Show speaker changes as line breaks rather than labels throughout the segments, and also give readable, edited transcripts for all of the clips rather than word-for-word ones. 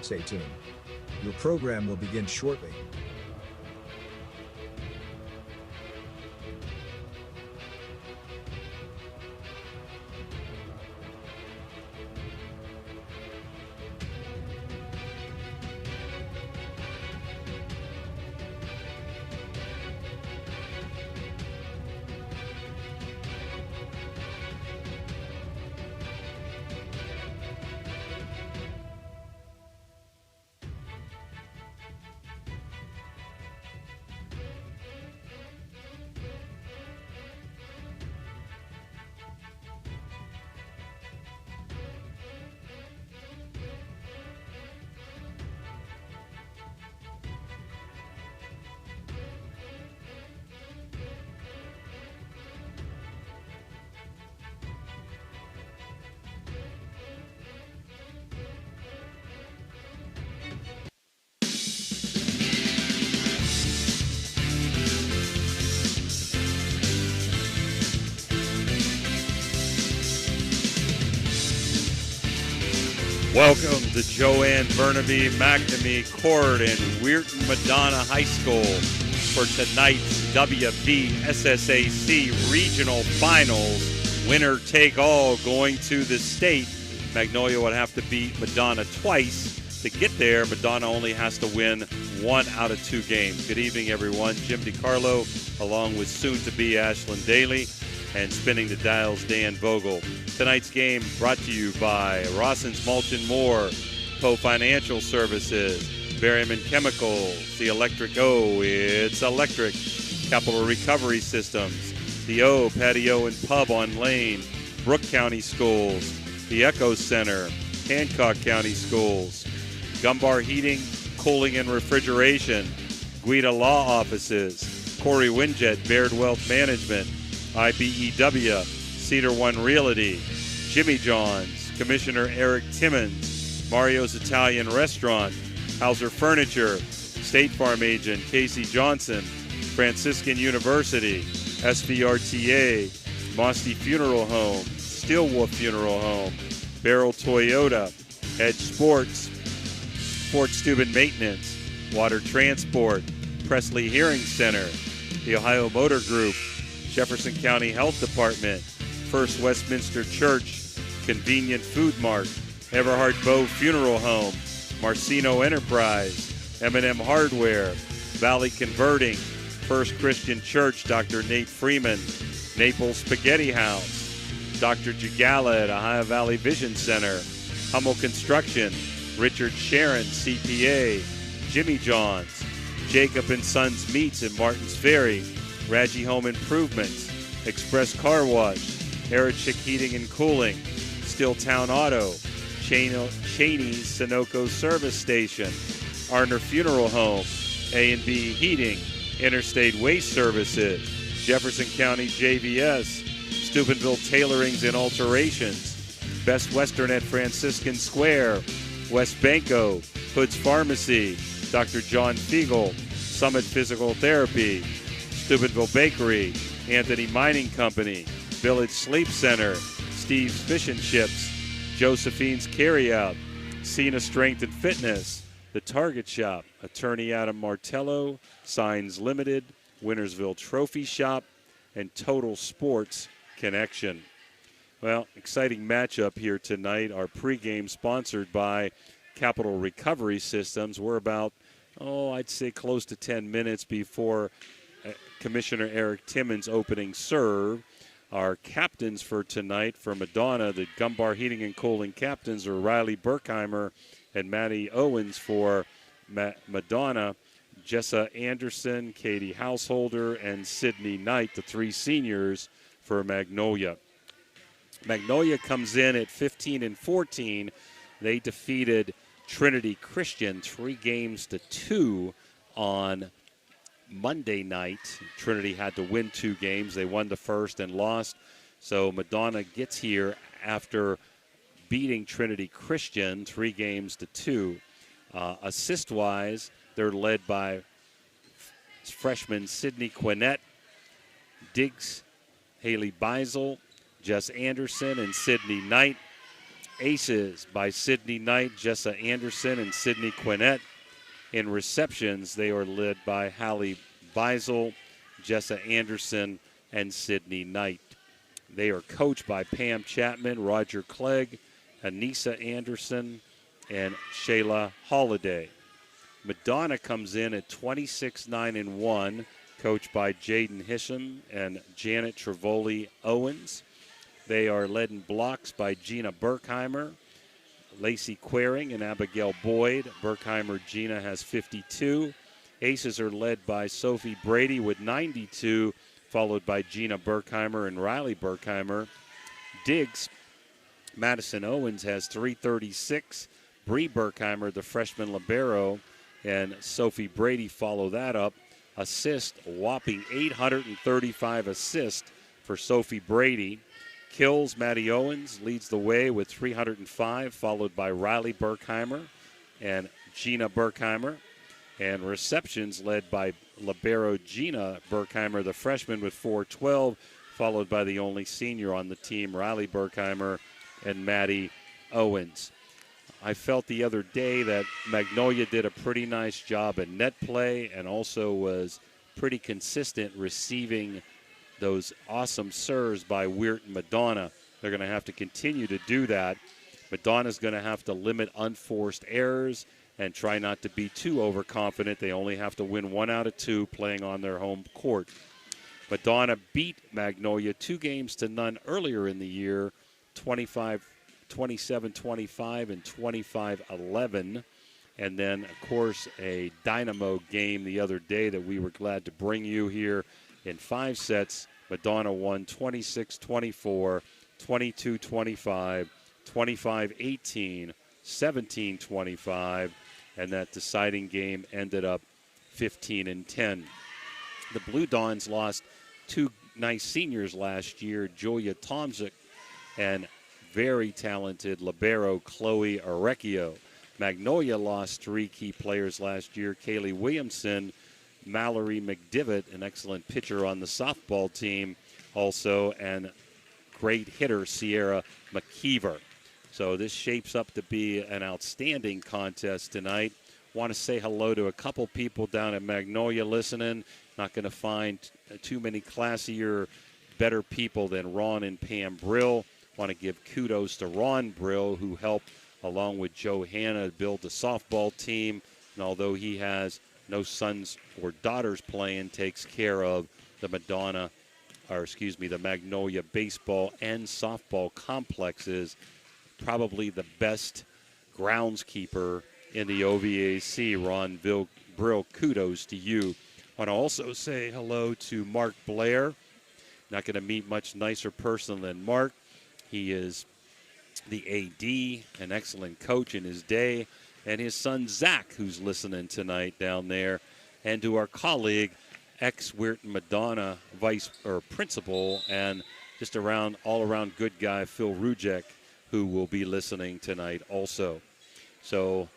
Stay tuned. Your program will begin shortly.
Welcome to Joanne Burnaby, McNamee Court, and Weirton Madonna High School for tonight's WVSSAC Regional Finals. Winner take all going to the state. Magnolia would have to beat Madonna twice to get there. Madonna only has to win 1 out of 2 games. Good evening, everyone. Jim DiCarlo, along with soon-to-be Ashlyn Daly, and spinning the dials, Dan Vogel. Tonight's game brought to you by Rossins Mulch & More, Poe Financial Services, Berryman Chemicals, the Electric O, it's electric, Capital Recovery Systems, the O Patio and Pub on Lane, Brooke County Schools, the Echo Center, Hancock County Schools, Gumbar Heating, Cooling and Refrigeration, Guida Law Offices, Corey Winjet, Baird Wealth Management, IBEW, Cedar One Realty, Jimmy John's, Commissioner Eric Timmons, Mario's Italian Restaurant, Hauser Furniture, State Farm Agent Casey Johnson, Franciscan University, SVRTA, Mosty Funeral Home, Steelwolf Funeral Home, Barrel Toyota, Edge Sports, Fort Steuben Maintenance, Water Transport, Presley Hearing Center, the Ohio Motor Group, Jefferson County Health Department, First Westminster Church, Convenient Food Mart, Everhart Bow Funeral Home, Marcino Enterprise, M&M Hardware, Valley Converting, First Christian Church, Dr. Nate Freeman, Naples Spaghetti House, Dr. Jagala at Ohio Valley Vision Center, Hummel Construction, Richard Sharon, CPA, Jimmy John's, Jacob and Sons Meats in Martins Ferry, Raggi Home Improvements, Express Car Wash, Erichik Heating and Cooling, Stilltown Auto, Cheney's Sunoco Service Station, Arner Funeral Home, A&B Heating, Interstate Waste Services, Jefferson County JVS, Steubenville Tailorings and Alterations, Best Western at Franciscan Square, West Banco, Hood's Pharmacy, Dr. John Fiegel, Summit Physical Therapy, Steubenville Bakery, Anthony Mining Company, Village Sleep Center, Steve's Fish and Chips, Josephine's Carryout, Cena Strength and Fitness, The Target Shop, Attorney Adam Martello, Signs Limited, Wintersville Trophy Shop, and Total Sports Connection. Well, exciting matchup here tonight. Our pregame sponsored by Capital Recovery Systems. We're about, I'd say close to 10 minutes before Commissioner Eric Timmons' opening serve. Our captains for tonight for Madonna, the Gumbar Heating and Cooling captains, are Riley Berkheimer and Maddie Owens. For Madonna, Jessa Anderson, Katie Householder, and Sydney Knight, the 3 seniors for Magnolia. Magnolia comes in at 15-14. They defeated Trinity Christian 3-2 on Monday night. Trinity had to win 2 games. They won the first and lost. So Madonna gets here after beating Trinity Christian 3-2. Assist-wise, they're led by freshman Sydney Quinnett, Diggs, Haley Beisel, Jess Anderson, and Sydney Knight. Aces by Sydney Knight, Jessa Anderson, and Sydney Quinnett. In receptions, they are led by Hallie Beisel, Jessa Anderson, and Sydney Knight. They are coached by Pam Chapman, Roger Clegg, Anissa Anderson, and Shayla Holliday. Madonna comes in at 26-9-1, coached by Jaden Hisham and Janet Trevoli Owens. They are led in blocks by Gina Berkheimer, Lacey Quering, and Abigail Boyd. Berkheimer Gina has 52. Aces are led by Sophie Brady with 92, followed by Gina Berkheimer and Riley Berkheimer. Diggs, Madison Owens has 336. Bree Berkheimer, the freshman libero, and Sophie Brady follow that up. Assist, whopping 835 assists for Sophie Brady. Kills, Maddie Owens leads the way with 305, followed by Riley Berkheimer and Gina Berkheimer. And receptions led by libero Gina Berkheimer, the freshman, with 412, followed by the only senior on the team, Riley Berkheimer and Maddie Owens. I felt the other day that Magnolia did a pretty nice job at net play and also was pretty consistent receiving those awesome serves by Weert and Madonna. They're going to have to continue to do that. Madonna's going to have to limit unforced errors and try not to be too overconfident. They only have to win 1 out of 2 playing on their home court. Madonna beat Magnolia 2-0 earlier in the year, 27-25 and 25-11. And then, of course, a dynamo game the other day that we were glad to bring you here in 5 sets. Madonna won 26-24, 22-25, 25-18, 17-25, and that deciding game ended up 15-10. The Blue Dons lost 2 nice seniors last year, Julia Tomczyk and very talented libero Chloe Arecchio. Magnolia lost 3 key players last year, Kaylee Williamson, Mallory McDivitt, an excellent pitcher on the softball team also, and great hitter Sierra McKeever. So this shapes up to be an outstanding contest tonight. Want to say hello to a couple people down at Magnolia listening. Not going to find too many classier, better people than Ron and Pam Brill. Want to give kudos to Ron Brill, who helped, along with Joe Hanna, build the softball team. And although he has no sons or daughters playing, takes care of the the Magnolia baseball and softball complexes. Probably the best groundskeeper in the OVAC, Ron Brill. Kudos to you. Want to also say hello to Mark Blair. Not going to meet much nicer person than Mark. He is the AD, an excellent coach in his day, and his son Zach, who's listening tonight down there, and to our colleague, ex-Weert and Madonna principal, and just all-around good guy, Phil Rujek, who will be listening tonight also. So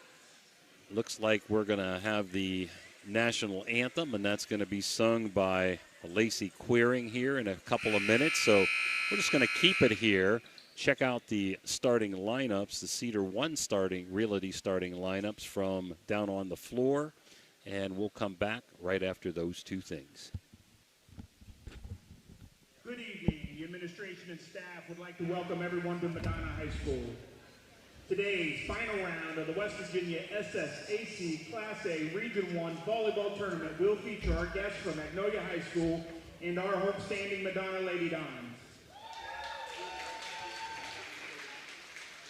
looks like we're going to have the national anthem, and that's going to be sung by Lacey Quering here in a couple of minutes. So we're just going to keep it here. Check out the starting lineups, the Cedar One Realty starting lineups from down on the floor, and we'll come back right after those 2 things.
Good evening. The administration and staff would like to welcome everyone to Madonna High School. Today's final round of the West Virginia SSAC Class A Region 1 Volleyball Tournament will feature our guests from Magnolia High School and our homestanding Madonna Lady Dons.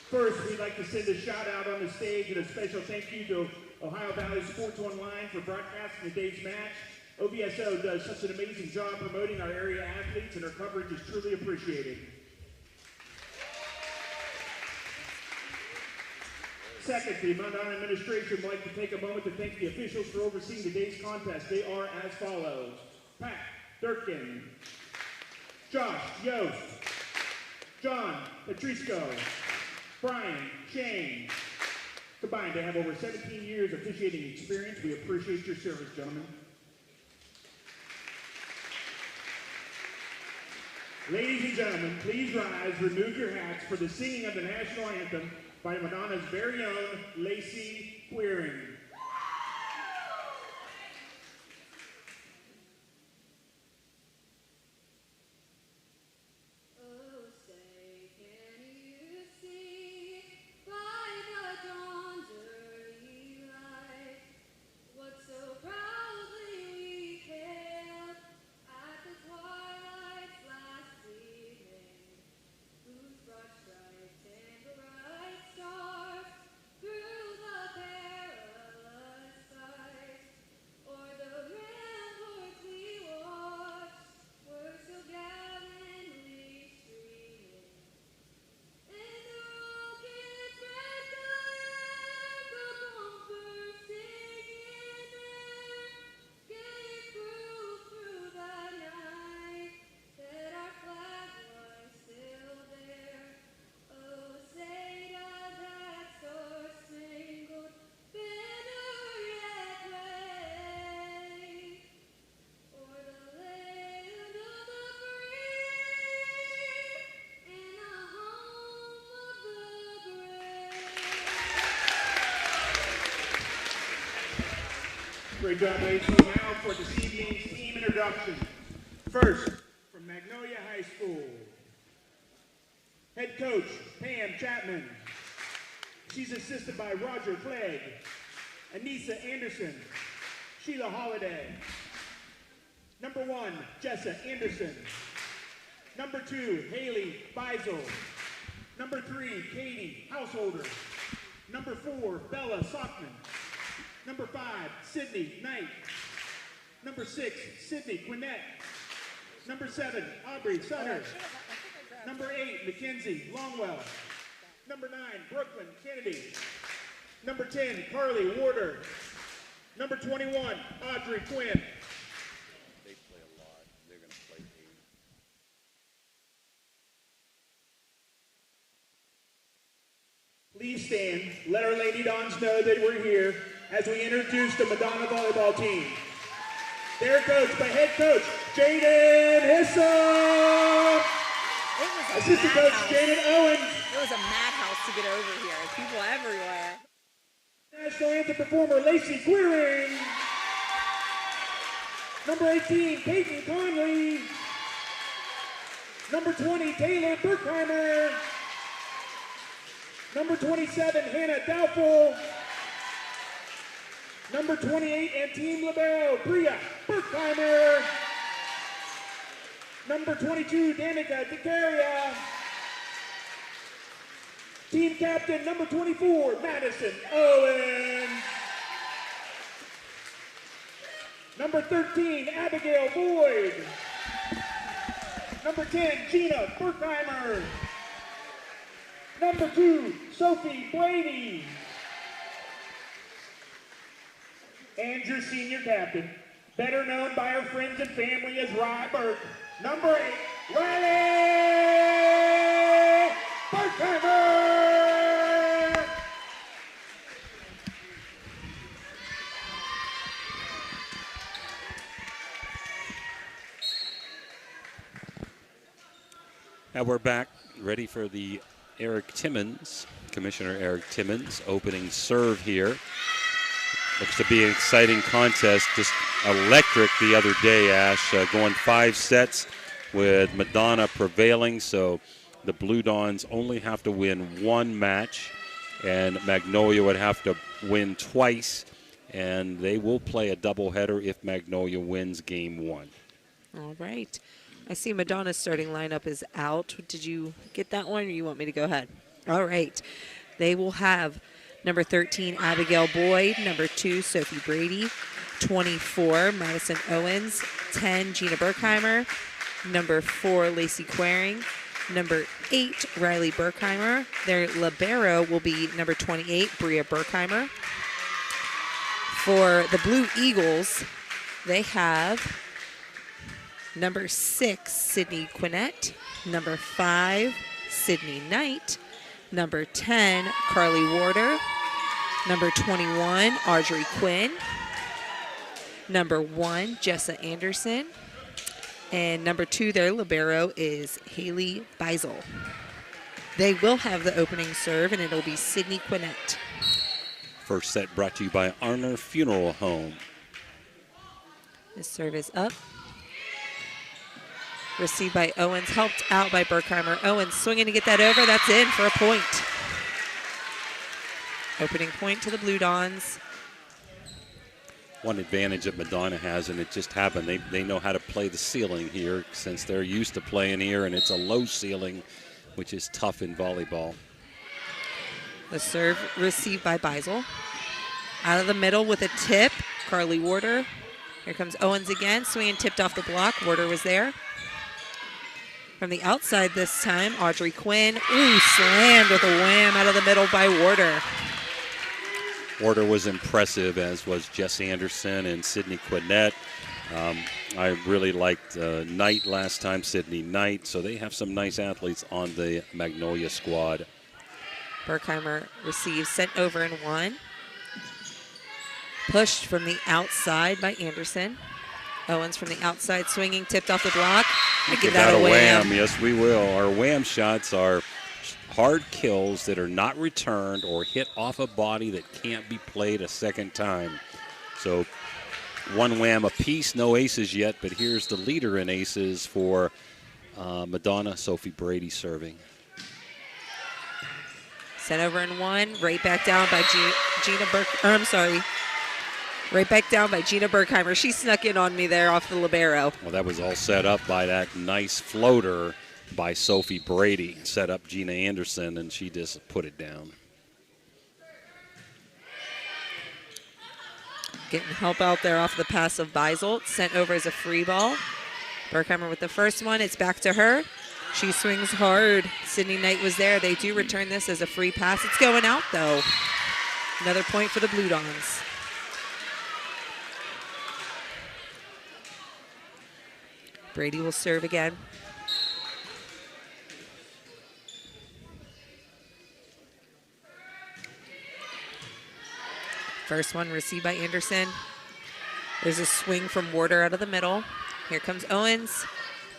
First, we'd like to send a shout out on the stage and a special thank you to Ohio Valley Sports Online for broadcasting today's match. OVSO does such an amazing job promoting our area athletes, and our coverage is truly appreciated. Second, the Madonna administration would like to take a moment to thank the officials for overseeing today's contest. They are as follows: Pat Durkin, Josh Yost, John Patrisco, Brian Shane. Combined, they have over 17 years officiating experience. We appreciate your service, gentlemen. Ladies and gentlemen, please rise, remove your hats for the singing of the national anthem by Madonna's very own Lacey Queering. Great job, ladies. Now for this evening's team introduction. First, from Magnolia High School, head coach Pam Chapman. She's assisted by Roger Clegg, Anissa Anderson, Sheila Holiday. Number 1, Jessa Anderson. Number 2, Haley Beisel. Number 3, Katie Householder. Number 4, Bella Sockman. Number 5, Sydney Knight. Number 6, Sydney Quinnett. Number 7, Aubrey Sutter. Number 8, Mackenzie Longwell. Number 9, Brooklyn Kennedy. Number 10, Carly Warder. Number 21, Audrey Quinn.
They play a lot. They're going to play 8.
Please stand. Let our Lady Dons know that we're here as we introduce the Madonna volleyball team. They're coached by head coach Jaden Hissel. Assistant coach Jaden Owens.
It was a madhouse to get over here. People everywhere.
National anthem performer Lacey Queering. Number 18, Peyton Conley. Number 20, Taylor Burkheimer. Number 27, Hannah Doubtful. Number 28, and Team Libero, Bria Burkheimer. Number 22, Danica DeCaria. Team captain, number 24, Madison Owens. Number 13, Abigail Boyd. Number 10, Gina Burkheimer. Number 2, Sophie Brady. And your senior captain, better known by her friends and family as Rye Burke. Number 8, Riley Burkheimer.
Now we're back, ready for the Commissioner Eric Timmons opening serve here. Looks to be an exciting contest, just electric the other day, Ash, going 5 sets with Madonna prevailing, so the Blue Dons only have to win 1 match, and Magnolia would have to win twice, and they will play a doubleheader if Magnolia wins game 1.
All right. I see Madonna's starting lineup is out. Did you get that one, or you want me to go ahead? All right. They will have number 13, Abigail Boyd. Number 2, Sophie Brady. 24, Madison Owens. 10, Gina Burkheimer. Number 4, Lacey Queering. Number 8, Riley Burkheimer. Their libero will be number 28, Bria Burkheimer. For the Blue Eagles, they have number 6, Sydney Quinnett. Number 5, Sydney Knight. Number 10, Carly Warder. Number 21, Audrey Quinn. Number 1, Jessa Anderson. And number 2, their libero is Haley Beisel. They will have the opening serve, and it'll be Sydney Quinnett.
First set brought to you by Arner Funeral Home.
This serve is up. Received by Owens, helped out by Berkheimer. Owens swinging to get that over. That's in for a point. Opening point to the Blue Dons.
One advantage that Madonna has, and it just happened, they know how to play the ceiling here since they're used to playing here, and it's a low ceiling, which is tough in volleyball.
The serve received by Beisel. Out of the middle with a tip, Carly Warder. Here comes Owens again, swinging tipped off the block. Warder was there. From the outside this time, Audrey Quinn. Ooh, slammed with a wham out of the middle by Warder.
Warder was impressive, as was Jess Anderson and Sydney Quinnett. I really liked Knight last time, Sydney Knight. So they have some nice athletes on the Magnolia squad.
Berkheimer receives, sent over and one. Pushed from the outside by Anderson. Owens from the outside swinging, tipped off the block. I give that a wham.
Yes, we will. Our wham shots are hard kills that are not returned or hit off a body that can't be played a second time. So one wham apiece, no aces yet, but here's the leader in aces for Madonna, Sophie Brady serving.
Sent over and one, right back down by Gina right back down by Gina Berkheimer. She snuck in on me there off the libero.
Well, that was all set up by that nice floater by Sophie Brady. Set up Gina Anderson, and she just put it down.
Getting help out there off the pass of Beisel. Sent over as a free ball. Berkheimer with the first one. It's back to her. She swings hard. Sydney Knight was there. They do return this as a free pass. It's going out, though. Another point for the Blue Dons. Brady will serve again. First one received by Anderson. There's a swing from Warder out of the middle. Here comes Owens.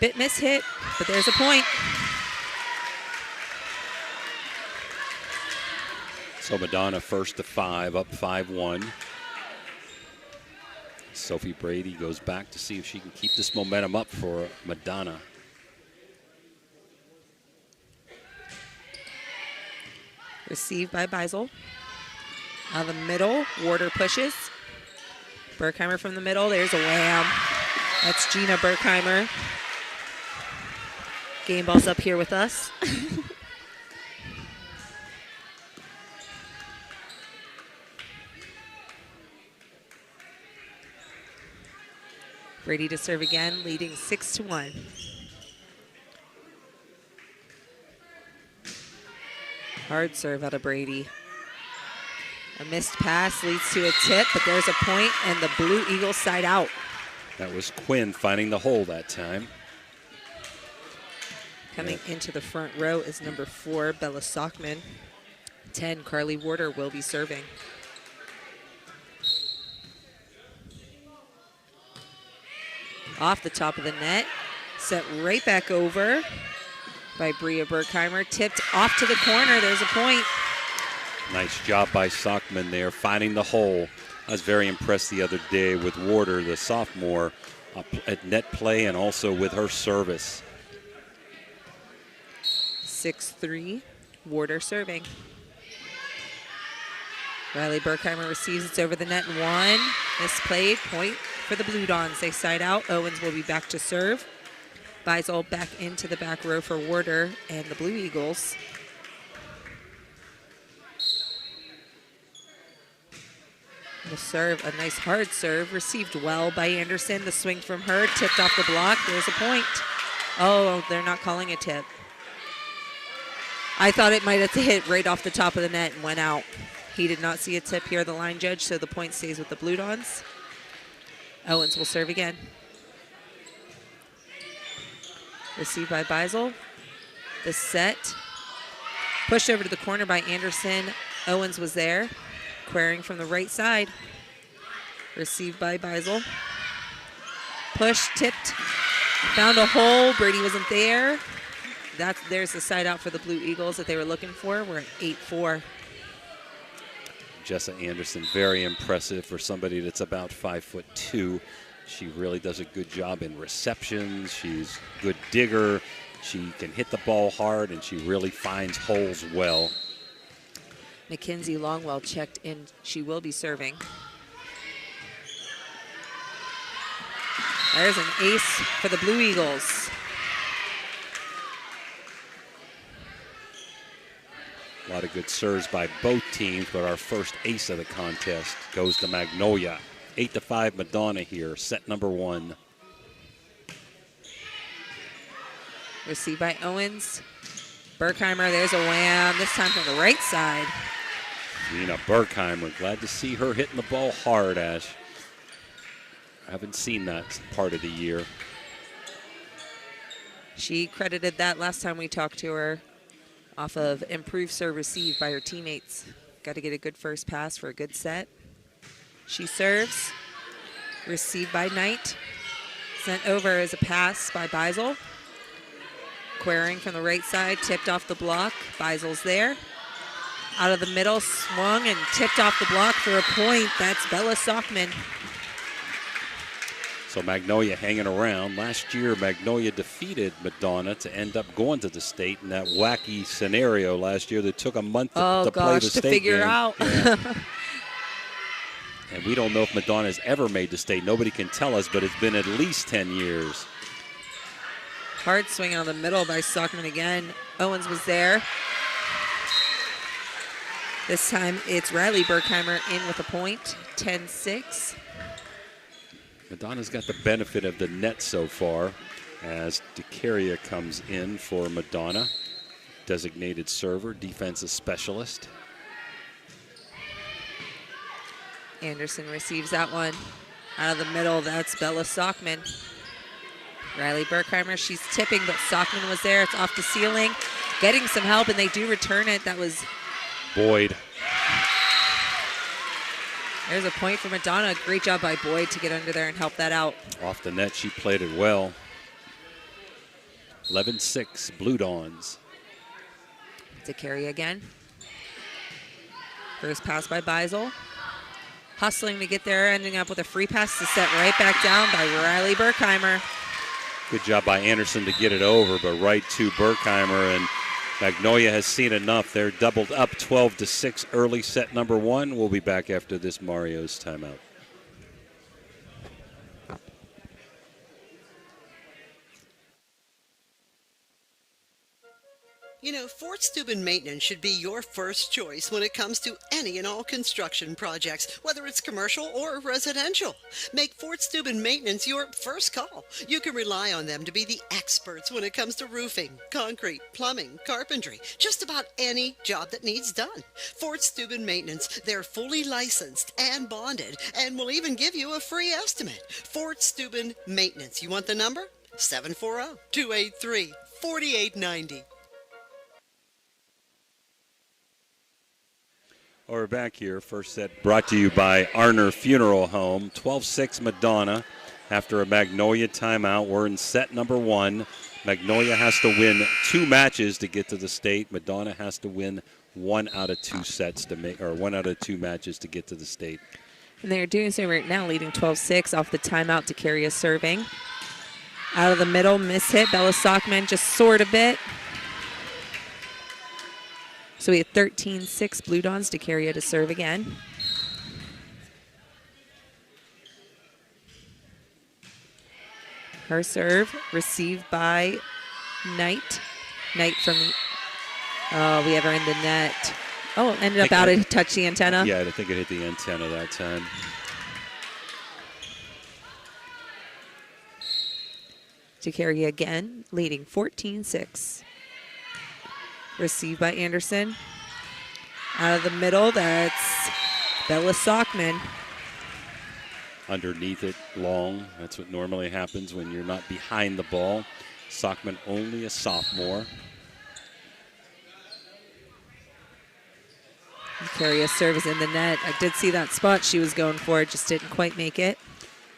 Bit miss hit, but there's a point.
So Madonna first to 5, up 5-1. Sophie Brady goes back to see if she can keep this momentum up for Madonna.
Received by Beisel. Out of the middle, Warder pushes. Berkheimer from the middle, there's a wham. That's Gina Berkheimer. Game ball's up here with us. Brady to serve again, leading 6-1. Hard serve out of Brady. A missed pass leads to a tip, but there's a point, and the Blue Eagles side out.
That was Quinn finding the hole that time.
Coming into the front row is number 4, Bella Sockman. 10, Carly Warder will be serving. Off the top of the net, set right back over by Bria Berkheimer. Tipped off to the corner, there's a point.
Nice job by Sockman there, finding the hole. I was very impressed the other day with Warder, the sophomore, at net play and also with her service.
6-3, Warder serving. Riley Berkheimer receives, it's over the net and one. Misplayed, point for the Blue Dons. They side out, Owens will be back to serve. Beisel back into the back row for Warder and the Blue Eagles. The serve, a nice hard serve, received well by Anderson. The swing from her, tipped off the block. There's a point. Oh, they're not calling a tip. I thought it might have hit right off the top of the net and went out. He did not see a tip here, the line judge, so the point stays with the Blue Dons. Owens will serve again. Received by Beisel. The set. Pushed over to the corner by Anderson. Owens was there. Querying from the right side. Received by Beisel. Push, tipped. Found a hole. Brady wasn't there. There's the side out for the Blue Eagles that they were looking for. We're at 8-4.
Jessa Anderson, very impressive for somebody that's about 5'2". She really does a good job in receptions. She's a good digger. She can hit the ball hard, and she really finds holes well.
Mackenzie Longwell checked in. She will be serving. There's an ace for the Blue Eagles.
A lot of good serves by both teams, but our first ace of the contest goes to Magnolia. 8-5 Madonna here, set number 1.
Received by Owens. Berkheimer, there's a wham, this time from the right side.
Nina Berkheimer, glad to see her hitting the ball hard, Ash. I haven't seen that part of the year.
She credited that last time we talked to her off of improved serve received by her teammates. Got to get a good first pass for a good set. She serves, received by Knight. Sent over as a pass by Beisel. Querying from the right side, tipped off the block. Beisel's there. Out of the middle, swung and tipped off the block for a point. That's Bella Sockman.
So Magnolia hanging around. Last year, Magnolia defeated Madonna to end up going to the state in that wacky scenario last year that took a month to play the state
figure
game.
out.
Yeah. And we don't know if Madonna's ever made the state. Nobody can tell us, but it's been at least 10 years.
Hard swing on the middle by Sockman again. Owens was there. This time it's Riley Berkheimer in with a point, 10-6.
Madonna's got the benefit of the net so far as DeCaria comes in for Madonna. Designated server, defensive specialist.
Anderson receives that one. Out of the middle, that's Bella Sockman. Riley Berkheimer, she's tipping, but Sockman was there. It's off the ceiling. Getting some help, and they do return it. That was
Boyd.
There's a point for Madonna. Great job by Boyd to get under there and help that out.
Off the net, she played it well. 11-6, Blue Dawns.
To carry again. First pass by Beisel. Hustling to get there, ending up with a free pass to set right back down by Riley Berkheimer.
Good job by Anderson to get it over, but right to Berkheimer, and Magnolia has seen enough. They're doubled up 12-6 early set number 1. We'll be back after this Mario's timeout.
You know, Fort Steuben Maintenance should be your first choice when it comes to any and all construction projects, whether it's commercial or residential. Make Fort Steuben Maintenance your first call. You can rely on them to be the experts when it comes to roofing, concrete, plumbing, carpentry, just about any job that needs done. Fort Steuben Maintenance, they're fully licensed and bonded and will even give you a free estimate. Fort Steuben Maintenance. You want the number? 740-283-4890.
We're back here. First set brought to you by Arner Funeral Home. 12-6 Madonna after a Magnolia timeout. We're in set number 1. Magnolia has to win 2 matches to get to the state. Madonna has to win 1 out of 2 sets to make, or 1 out of 2 matches to get to the state.
And they're doing so right now, leading 12-6 off the timeout. DeCaria serving. Out of the middle, miss hit. Bella Sockman just soared a bit. So we have 13-6 Blue Dawns. DeCaria to serve again. Her serve received by Knight. Knight from the, oh, we have her in the net. Oh, ended up out of touch the antenna.
Yeah, I think it hit the antenna that time.
DeCaria again, leading 14-6. Received by Anderson. Out of the middle, that's Bella Sockman.
Underneath it, long. That's what normally happens when you're not behind the ball. Sockman only a sophomore.
DeCaria serve is in the net. I did see that spot she was going for, just didn't quite make it.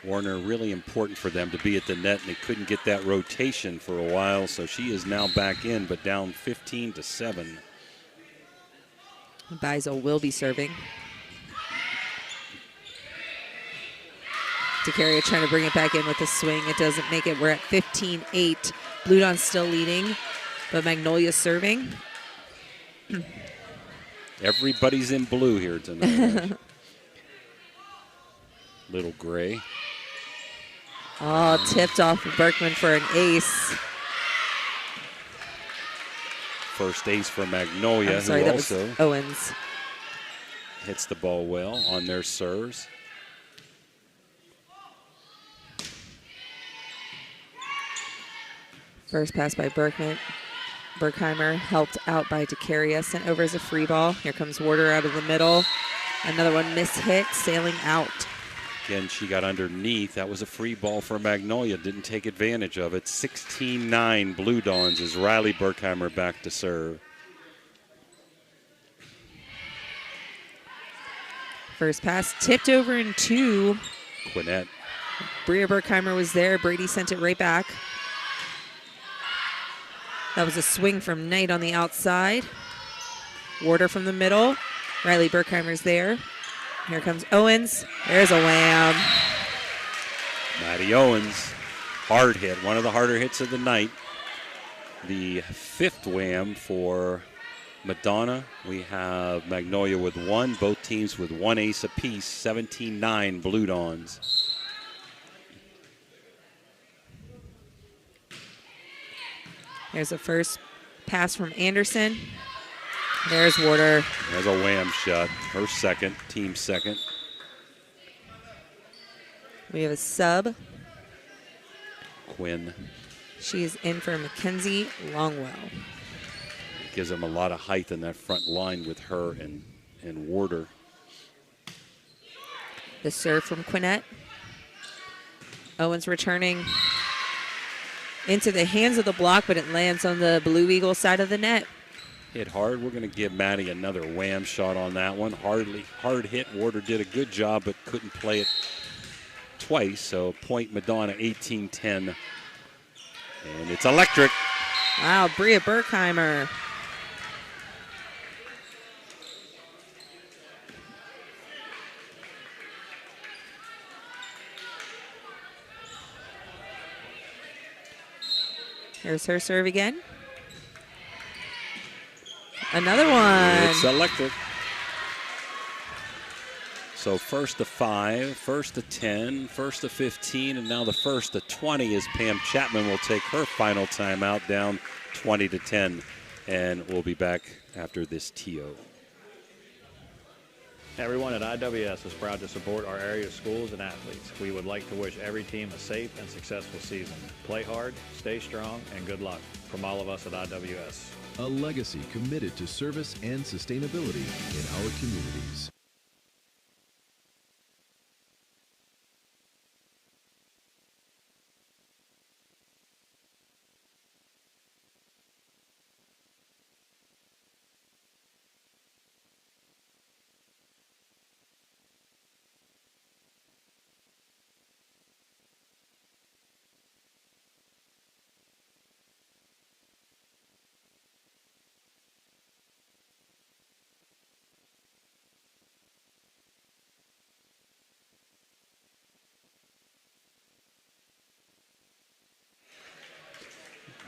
Warner, really important for them to be at the net, and they couldn't get that rotation for a while, so she is now back in, but down 15-7.
Beisel will be serving. DeCaria trying to bring it back in with a swing. It doesn't make it. We're at 15-8. Blue Dons still leading, but Magnolia serving.
Everybody's in blue here tonight. Little gray.
Oh, tipped off of Berkman for an ace.
First ace for Magnolia,
I'm sorry,
who
that
also
was Owens.
hits the ball well on their serves.
First pass by Berkman. Berkheimer helped out by DeCaria, sent over as a free ball. Here comes Warder out of the middle. Another one mishit, sailing out.
Again, she got underneath. That was a free ball for Magnolia. Didn't take advantage of it. 16-9 Blue Dons as Riley Berkheimer back to serve.
First pass tipped over in two.
Quinette.
Bria Berkheimer was there. Brady sent it right back. That was a swing from Knight on the outside. Warder from the middle. Riley Berkheimer's there. Here comes Owens. There's a wham.
Maddie Owens, hard hit, one of the harder hits of the night. The fifth wham for Madonna. We have Magnolia with one, both teams with one ace apiece, 17-9 Blue Dons.
There's a first pass from Anderson. There's Warder.
There's a wham shot. Her second, team second.
We have a sub.
Quinn.
She is in for Mackenzie Longwell.
Gives them a lot of height in that front line with her and Warder.
The serve from Quinette. Owens returning into the hands of the block, but it lands on the Blue Eagle side of the net.
Hit hard. We're going to give Maddie another wham shot on that one. Hard hit. Warder did a good job, but couldn't play it twice. So point Madonna, 18-10. And it's electric.
Wow, Bria Berkheimer. Here's her serve again. Another one.
It's electric. So first to 5, first to 10, first to 15, and now the first to 20 as Pam Chapman will take her final timeout down 20-10. And we'll be back after this TO.
Everyone at IWS is proud to support our area schools and athletes. We would like to wish every team a safe and successful season. Play hard, stay strong, and good luck from all of us at IWS.
A legacy committed to service and sustainability in our communities.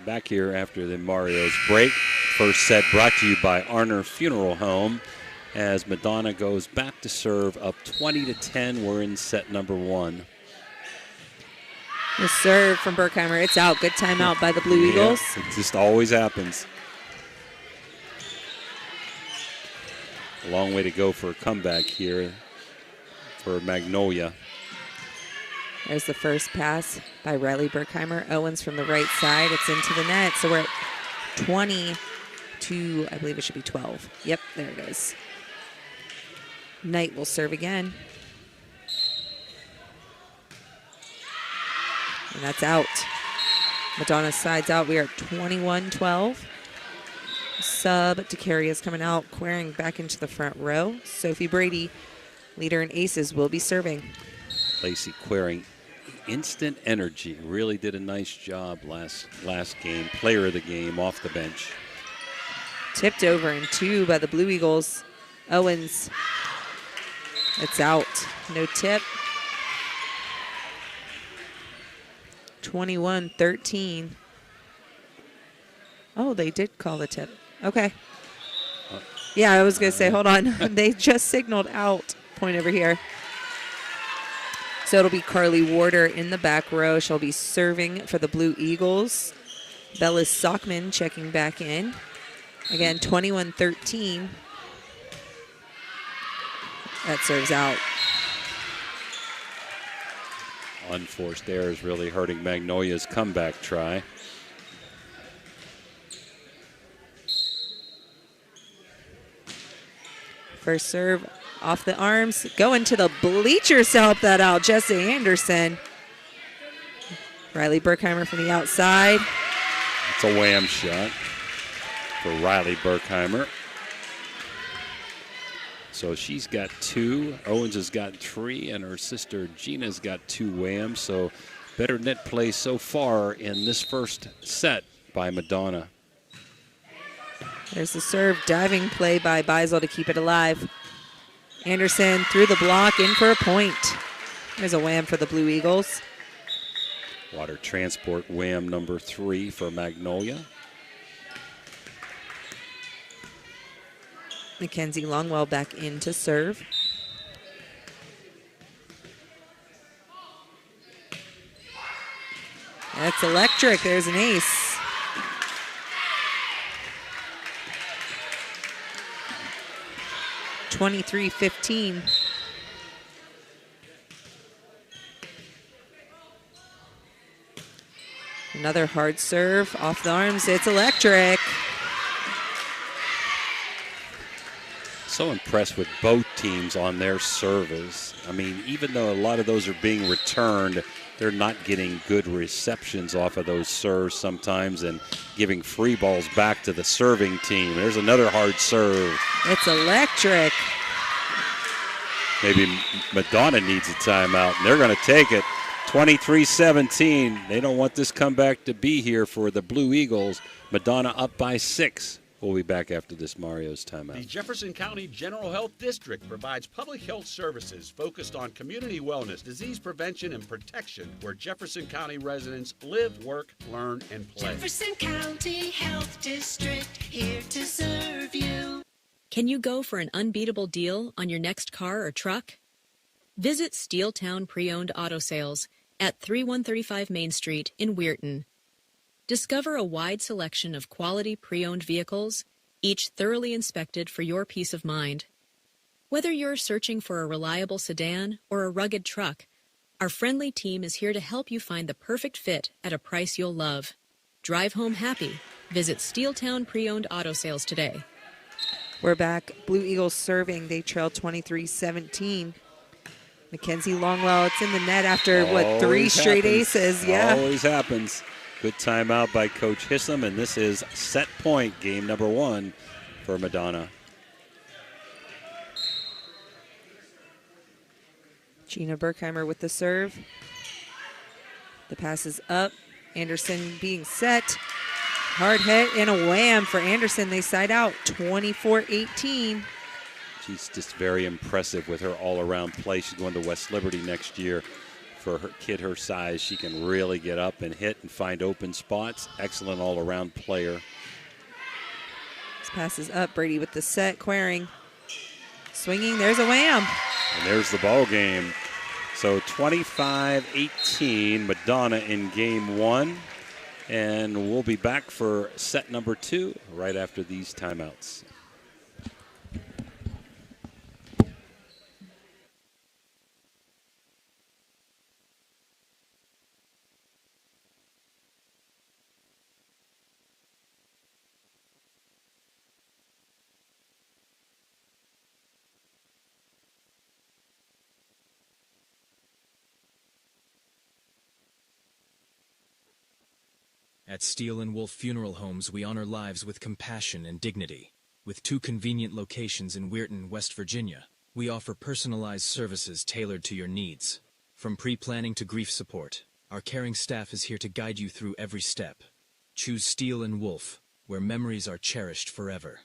Back here after the Mario's break. First set brought to you by Arner Funeral Home. As Madonna goes back to serve up 20-10. We're in set number 1.
The serve from Berkheimer. It's out. Good timeout by the Blue Eagles.
It just always happens. A long way to go for a comeback here for Magnolia.
There's the first pass by Riley Berkheimer. Owens from the right side. It's into the net. So we're at 20 to, I believe it should be 12. Yep, there it is. Knight will serve again. And that's out. Madonna sides out. We are at 21-12. Sub DeCaria is coming out. Queering back into the front row. Sophie Brady, leader in aces, will be serving.
Lacey Queering instant energy. Really did a nice job last game. Player of the game off the bench.
Tipped over in 2 by the Blue Eagles. Owens. It's out. No tip. 21-13. Oh, they did call the tip. Okay. Yeah, I was going to say, hold on. They just signaled out. Point over here. So it'll be Carly Warder in the back row. She'll be serving for the Blue Eagles. Bella Sockman checking back in. Again, 21-13. That serves out.
Unforced error is really hurting Magnolia's comeback try.
First serve off the arms. Going to the bleachers to help that out. Jesse Anderson. Riley Berkheimer from the outside.
It's a wham shot for Riley Berkheimer. So she's got 2. Owens has got 3, and her sister Gina's got 2 whams. So better net play so far in this first set by Madonna.
There's the serve, diving play by Beisel to keep it alive. Anderson through the block, in for a point. There's a wham for the Blue Eagles.
Water transport wham number 3 for Magnolia.
Mackenzie Longwell back in to serve. That's electric. There's an ace. (23-15). Another hard serve off the arms. It's electric.
So impressed with both teams on their service. I mean, even though a lot of those are being returned, they're not getting good receptions off of those serves sometimes and giving free balls back to the serving team. There's another hard serve.
It's electric.
Maybe Madonna needs a timeout, and they're going to take it. 23-17. They don't want this comeback to be here for the Blue Eagles. Madonna up by 6. We'll be back after this Mario's timeout.
The Jefferson County General Health District provides public health services focused on community wellness, disease prevention, and protection where Jefferson County residents live, work, learn, and play.
Jefferson County Health District, here to serve you.
Can you go for an unbeatable deal on your next car or truck? Visit Steeltown Pre-Owned Auto Sales at 3135 Main Street in Weirton. Discover a wide selection of quality pre-owned vehicles, each thoroughly inspected for your peace of mind. Whether you're searching for a reliable sedan or a rugged truck, our friendly team is here to help you find the perfect fit at a price you'll love. Drive home happy. Visit Steeltown Pre-Owned Auto Sales today.
We're back. Blue Eagles serving. They trail 23-17. Mackenzie Longwell, it's in the net after,
Always
3 straight
happens.
aces? Yeah.
Always happens. Good timeout by Coach Hissam, and this is set point, game number 1 for Madonna.
Gina Berkheimer with the serve. The pass is up. Anderson being set. Hard hit and a wham for Anderson. They side out 24-18.
She's just very impressive with her all-around play. She's going to West Liberty next year. For her kid her size, she can really get up and hit and find open spots. Excellent all-around player.
This pass is up. Brady with the set. Queering. Swinging. There's a wham.
And there's the ball game. So 25-18, Madonna in game 1. And we'll be back for set number 2 right after these timeouts.
At Steel & Wolf Funeral Homes, we honor lives with compassion and dignity. With 2 convenient locations in Weirton, West Virginia, we offer personalized services tailored to your needs. From pre-planning to grief support, our caring staff is here to guide you through every step. Choose Steel and Wolf, where memories are cherished forever.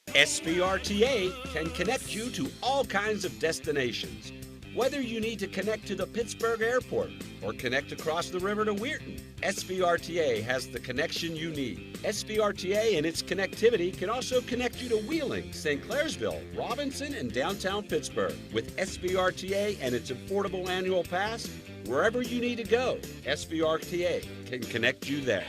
SVRTA can connect you to all kinds of destinations. Whether you need to connect to the Pittsburgh airport or connect across the river to Weirton, SVRTA has the connection you need. SVRTA and its connectivity can also connect you to Wheeling, St. Clairsville, Robinson, and downtown Pittsburgh. With SVRTA and its affordable annual pass, wherever you need to go, SVRTA can connect you there.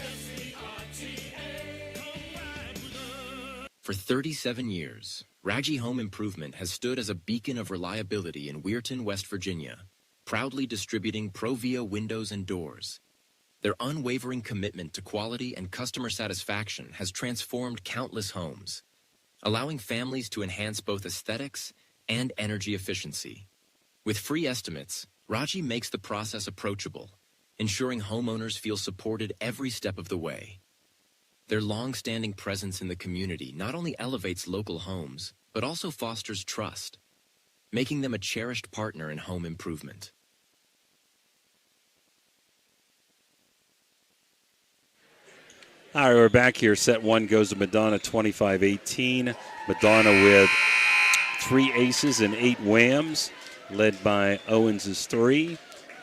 For 37 years, Raji Home Improvement has stood as a beacon of reliability in Weirton, West Virginia, proudly distributing Provia windows and doors. Their unwavering commitment to quality and customer satisfaction has transformed countless homes, allowing families to enhance both aesthetics and energy efficiency. With free estimates, Raji makes the process approachable, ensuring homeowners feel supported every step of the way. Their long-standing presence in the community not only elevates local homes, but also fosters trust, making them a cherished partner in home improvement.
All right, we're back here. Set one goes to Madonna, 25-18. Madonna with 3 aces and 8 whams, led by Owens' 3.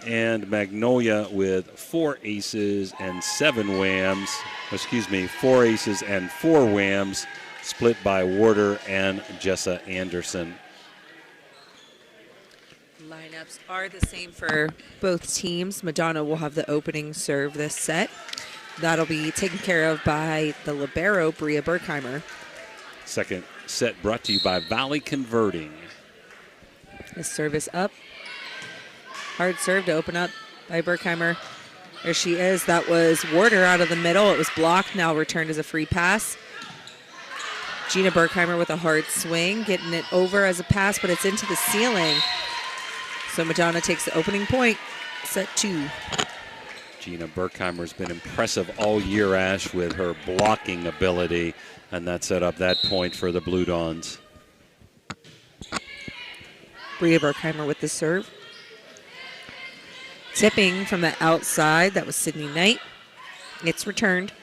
And Magnolia with 4 aces and 7 whams. 4 aces and 4 whams, split by Warder and Jessa Anderson.
Lineups are the same for both teams. Madonna will have the opening serve this set. That'll be taken care of by the libero, Bria Berkheimer.
Second set brought to you by Valley Converting.
The service up. Hard serve to open up by Berkheimer. There she is. That was Warder out of the middle. It was blocked, now returned as a free pass. Gina Berkheimer with a hard swing, getting it over as a pass, but it's into the ceiling. So Madonna takes the opening point, set 2.
Gina Berkheimer's been impressive all year, Ash, with her blocking ability, and that set up that point for the Blue Dons.
Bria Berkheimer with the serve. Tipping from the outside, that was Sydney Knight. It's returned.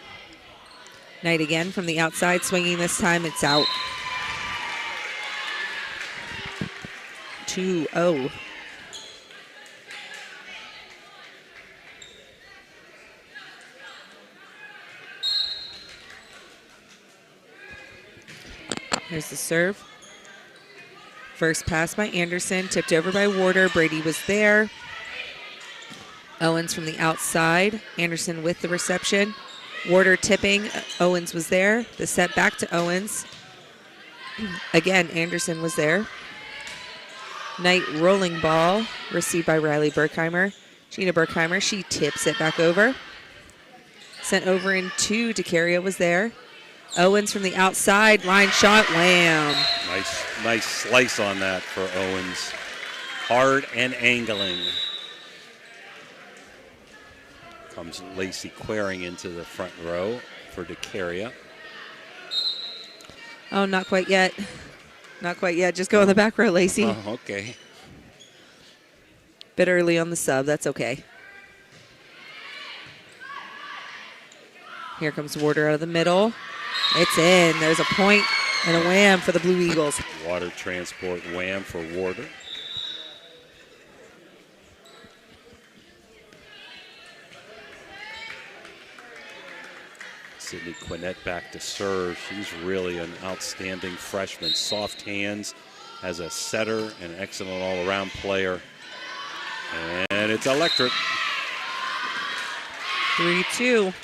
Knight again from the outside, swinging this time, it's out. 2-0. Here's the serve. First pass by Anderson, tipped over by Warder. Brady was there. Owens from the outside. Anderson with the reception. Warder tipping. Owens was there. The set back to Owens. Again, Anderson was there. Knight rolling ball. Received by Riley Berkheimer. Gina Berkheimer, she tips it back over. Sent over in 2. DeCaria was there. Owens from the outside. Line shot. Wham.
Nice slice on that for Owens. Hard and angling. Comes Lacey Queering into the front row for DeCaria.
Oh, not quite yet. Not quite yet. Just go in the back row, Lacey.
Oh, okay.
Bit early on the sub. That's okay. Here comes Warder out of the middle. It's in. There's a point and a wham for the Blue Eagles.
Water transport wham for Warder. Sydney Quinnett back to serve. She's really an outstanding freshman. Soft hands as a setter and an excellent all-around player. And it's electric.
3-2.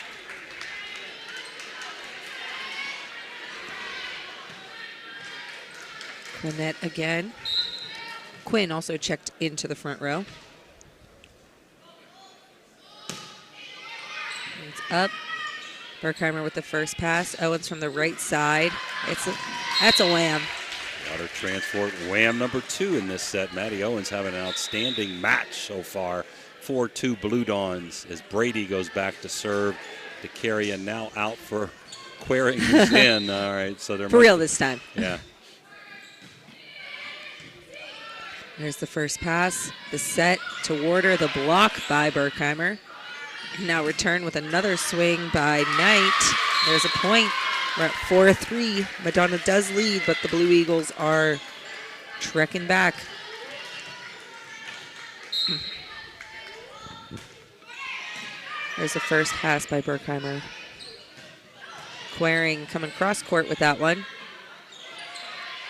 Quinnett again. Quinn also checked into the front row. It's up. Berkheimer with the first pass. Owens from the right side. That's a wham.
Water transport wham number 2 in this set. Maddie Owens having an outstanding match so far. 4-2 Blue Dons as Brady goes back to serve. DeCaria now out for Query is in. All right, so they're
For real this time.
Yeah.
There's the first pass, the set to Warder, the block by Berkheimer. Now return with another swing by Knight. There's a point. We're at 4-3. Madonna does lead, but the Blue Eagles are trekking back. There's the first pass by Berkheimer. Quering coming cross court with that one.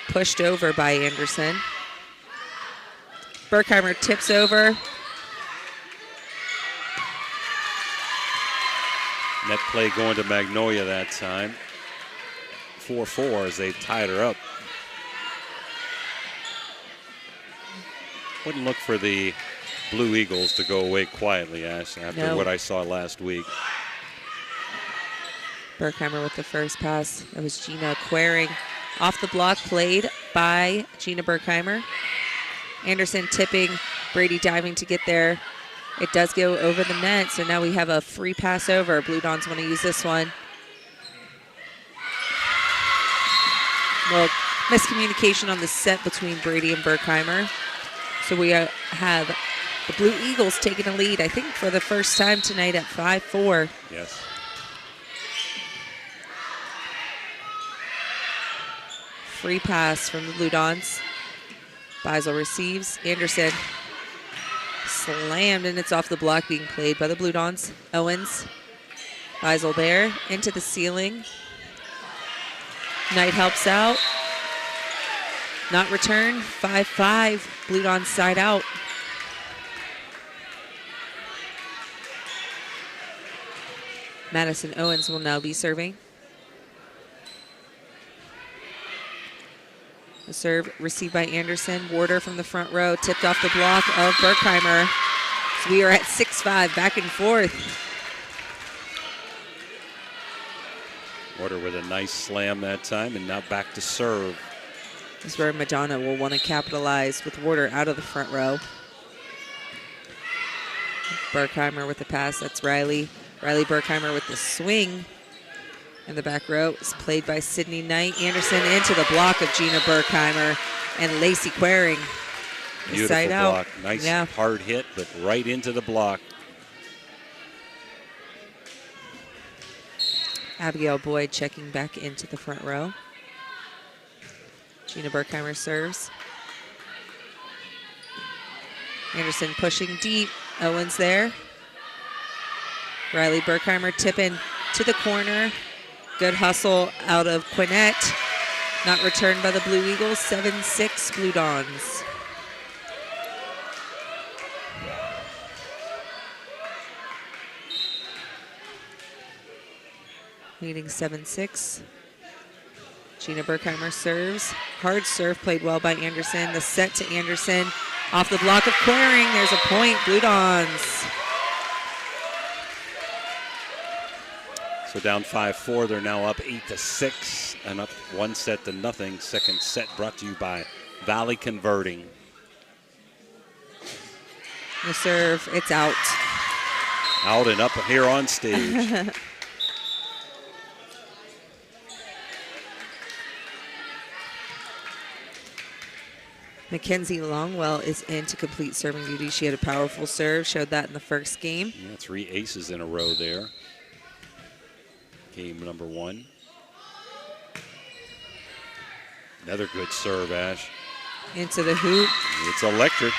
Pushed over by Anderson. Berkheimer tips over.
Net play going to Magnolia that time. 4-4 as they tied her up. Wouldn't look for the Blue Eagles to go away quietly, Ash, after what I saw last week.
Berkheimer with the first pass. That was Gina Quering. Off the block, played by Gina Berkheimer. Anderson tipping, Brady diving to get there. It does go over the net, so now we have a free pass over. Blue Dons want to use this one. Well, miscommunication on the set between Brady and Berkheimer. So we have the Blue Eagles taking a lead, I think, for the first time tonight at 5-4.
Yes.
Free pass from the Blue Dons. Beisel receives. Anderson slammed, and it's off the block, being played by the Blue Dons. Owens. Beisel there, into the ceiling. Knight helps out. Not returned. 5-5. Blue Dons side out. Madison Owens will now be serving. The serve received by Anderson. Warder from the front row, tipped off the block of Berkheimer. So we are at 6-5, back and forth.
Warder with a nice slam that time, and now back to serve.
This is where Madonna will want to capitalize with Warder out of the front row. Berkheimer with the pass, that's Riley. Riley Berkheimer with the swing. In the back row is played by Sydney Knight. Anderson into the block of Gina Berkheimer and Lacey Quering.
Beautiful
Side
block.
out.
Nice hard hit, but right into the block.
Abigail Boyd checking back into the front row. Gina Berkheimer serves. Anderson pushing deep. Owens there. Riley Berkheimer tipping to the corner. Good hustle out of Quinette. Not returned by the Blue Eagles. 7-6 Blue Dons. Leading 7-6. Gina Berkheimer serves. Hard serve played well by Anderson. The set to Anderson. Off the block of Quering. There's a point. Blue Dons.
So down 5-4, they're now up 8-6 and up 1-0. Second set brought to you by Valley Converting.
The serve, it's out.
Out and up here on stage.
Mackenzie Longwell is in to complete serving duty. She had a powerful serve, showed that in the first game.
Yeah, 3 aces in a row there. Game number 1. Another good serve, Ash.
Into the hoop.
It's electric.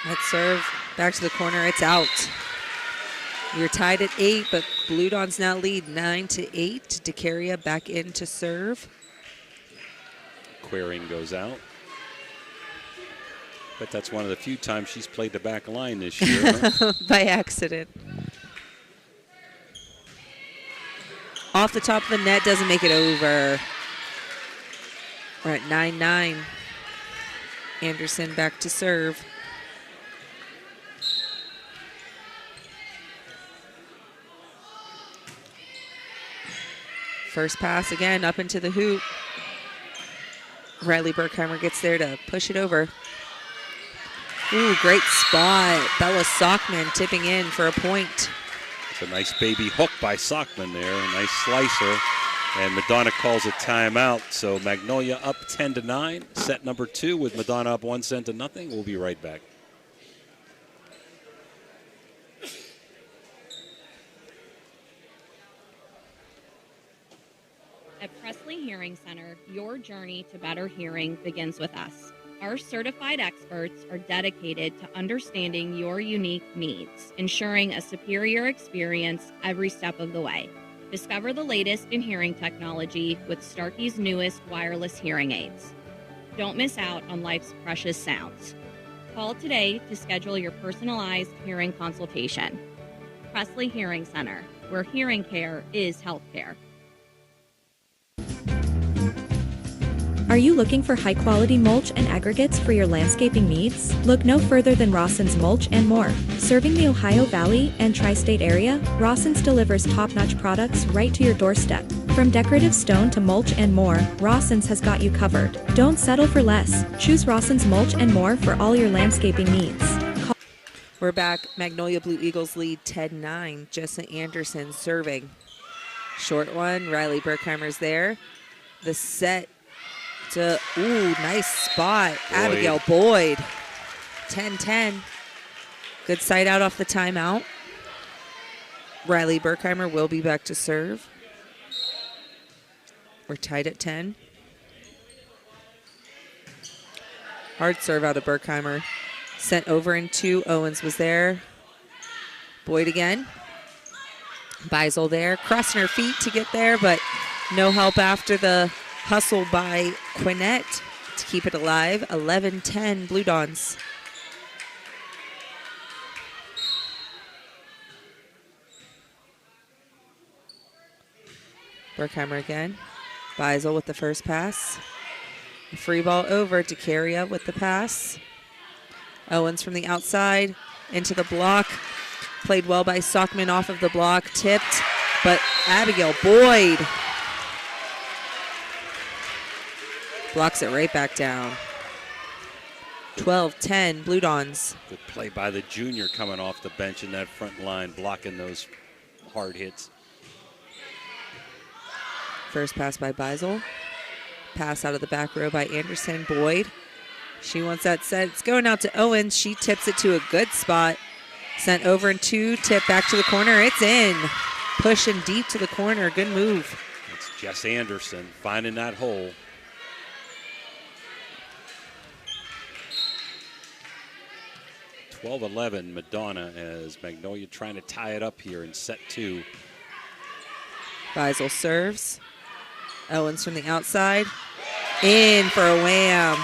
That serve back to the corner. It's out. You're tied at 8, but Blue Dons now lead 9-8. DeCaria back in to serve.
Quering goes out. But that's one of the few times she's played the back line this year. Huh?
By accident. Off the top of the net, doesn't make it over. We're at 9-9. Anderson back to serve. First pass again up into the hoop. Riley Berkheimer gets there to push it over. Ooh, great spot. Bella Sockman tipping in for a point.
It's a nice baby hook by Sockman there. A nice slicer. And Madonna calls a timeout. So Magnolia up 10-9. Set number 2 with Madonna up 1-0. We'll be right back.
At Presley Hearing Center, your journey to better hearing begins with us. Our certified experts are dedicated to understanding your unique needs, ensuring a superior experience every step of the way. Discover the latest in hearing technology with Starkey's newest wireless hearing aids. Don't miss out on life's precious sounds. Call today to schedule your personalized hearing consultation. Presley Hearing Center, where hearing care is healthcare.
Are you looking for high-quality mulch and aggregates for your landscaping needs? Look no further than Rawson's Mulch and More. Serving the Ohio Valley and tri-state area, Rawson's delivers top-notch products right to your doorstep. From decorative stone to mulch and more, Rawson's has got you covered. Don't settle for less. Choose Rawson's Mulch and More for all your landscaping needs.
We're back. Magnolia Blue Eagles lead 10-9. Jessa Anderson serving. Short one. Riley Berkheimer's there. The set to, ooh, nice spot. Abigail Boyd. 10-10. Good side out off the timeout. Riley Berkheimer will be back to serve. We're tied at 10. Hard serve out of Berkheimer. Sent over in 2. Owens was there. Boyd again. Beisel there. Crossing her feet to get there, but no help after the hustle by Quinnett to keep it alive. 11-10 Blue Dons. Berkheimer again. Beisel with the first pass. A free ball over to Caria with the pass. Owens from the outside into the block. Played well by Sockman off of the block. Tipped, but Abigail Boyd blocks it right back down. 12-10 Blue Dons.
Good play by the junior coming off the bench in that front line, blocking those hard hits.
First pass by Beisel. Pass out of the back row by Anderson. Boyd. She wants that set. It's going out to Owens. She tips it to a good spot. Sent over in 2. Tip back to the corner. It's in. Pushing deep to the corner. Good move.
It's Jess Anderson finding that hole. (12-11) Madonna as Magnolia trying to tie it up here in set 2.
Beisel serves. Owens from the outside. In for a wham.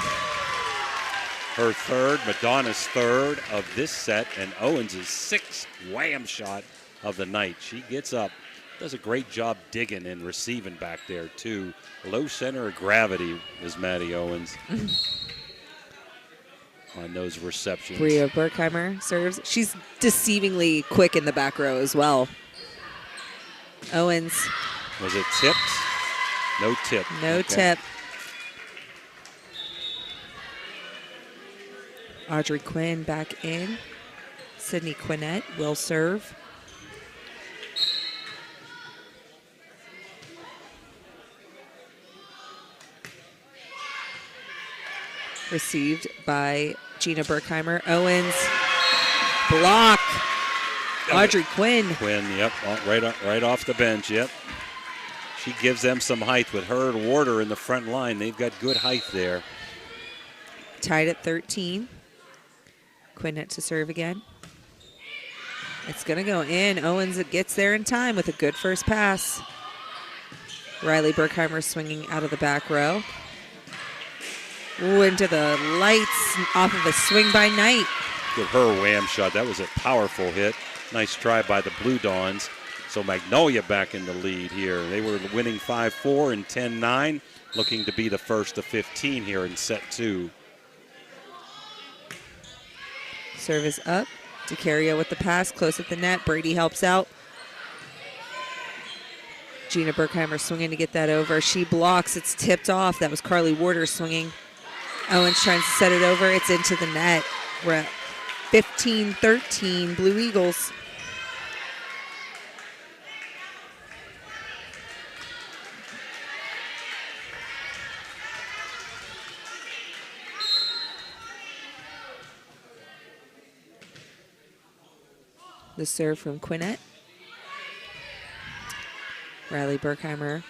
Her third, Madonna's third of this set, and Owens' 6th wham shot of the night. She gets up, does a great job digging and receiving back there, too. Low center of gravity is Maddie Owens on those receptions.
Bria Berkheimer serves. She's deceivingly quick in the back row as well. Owens.
Was it tipped? No tip.
No tip. Audrey Quinn back in. Sydney Quinnett will serve. Received by Gina Berkheimer. Owens. Block. Audrey Quinn.
Quinn, yep, right off the bench, yep. She gives them some height with her and Warder in the front line. They've got good height there.
Tied at 13. Quinnett to serve again. It's going to go in. Owens gets there in time with a good first pass. Riley Berkheimer swinging out of the back row. Ooh, into the lights off of a swing by Knight.
Good her wham shot. That was a powerful hit. Nice try by the Blue Dons. So Magnolia back in the lead here. They were winning 5-4 and 10-9, looking to be the first of 15 here in set 2.
Service up. DeCaria with the pass, close at the net. Brady helps out. Gina Berkheimer swinging to get that over. She blocks. It's tipped off. That was Carly Warder swinging. Owens trying to set it over. It's into the net. We're at 15-13, Blue Eagles. The serve from Quinnett. Riley Berkheimer.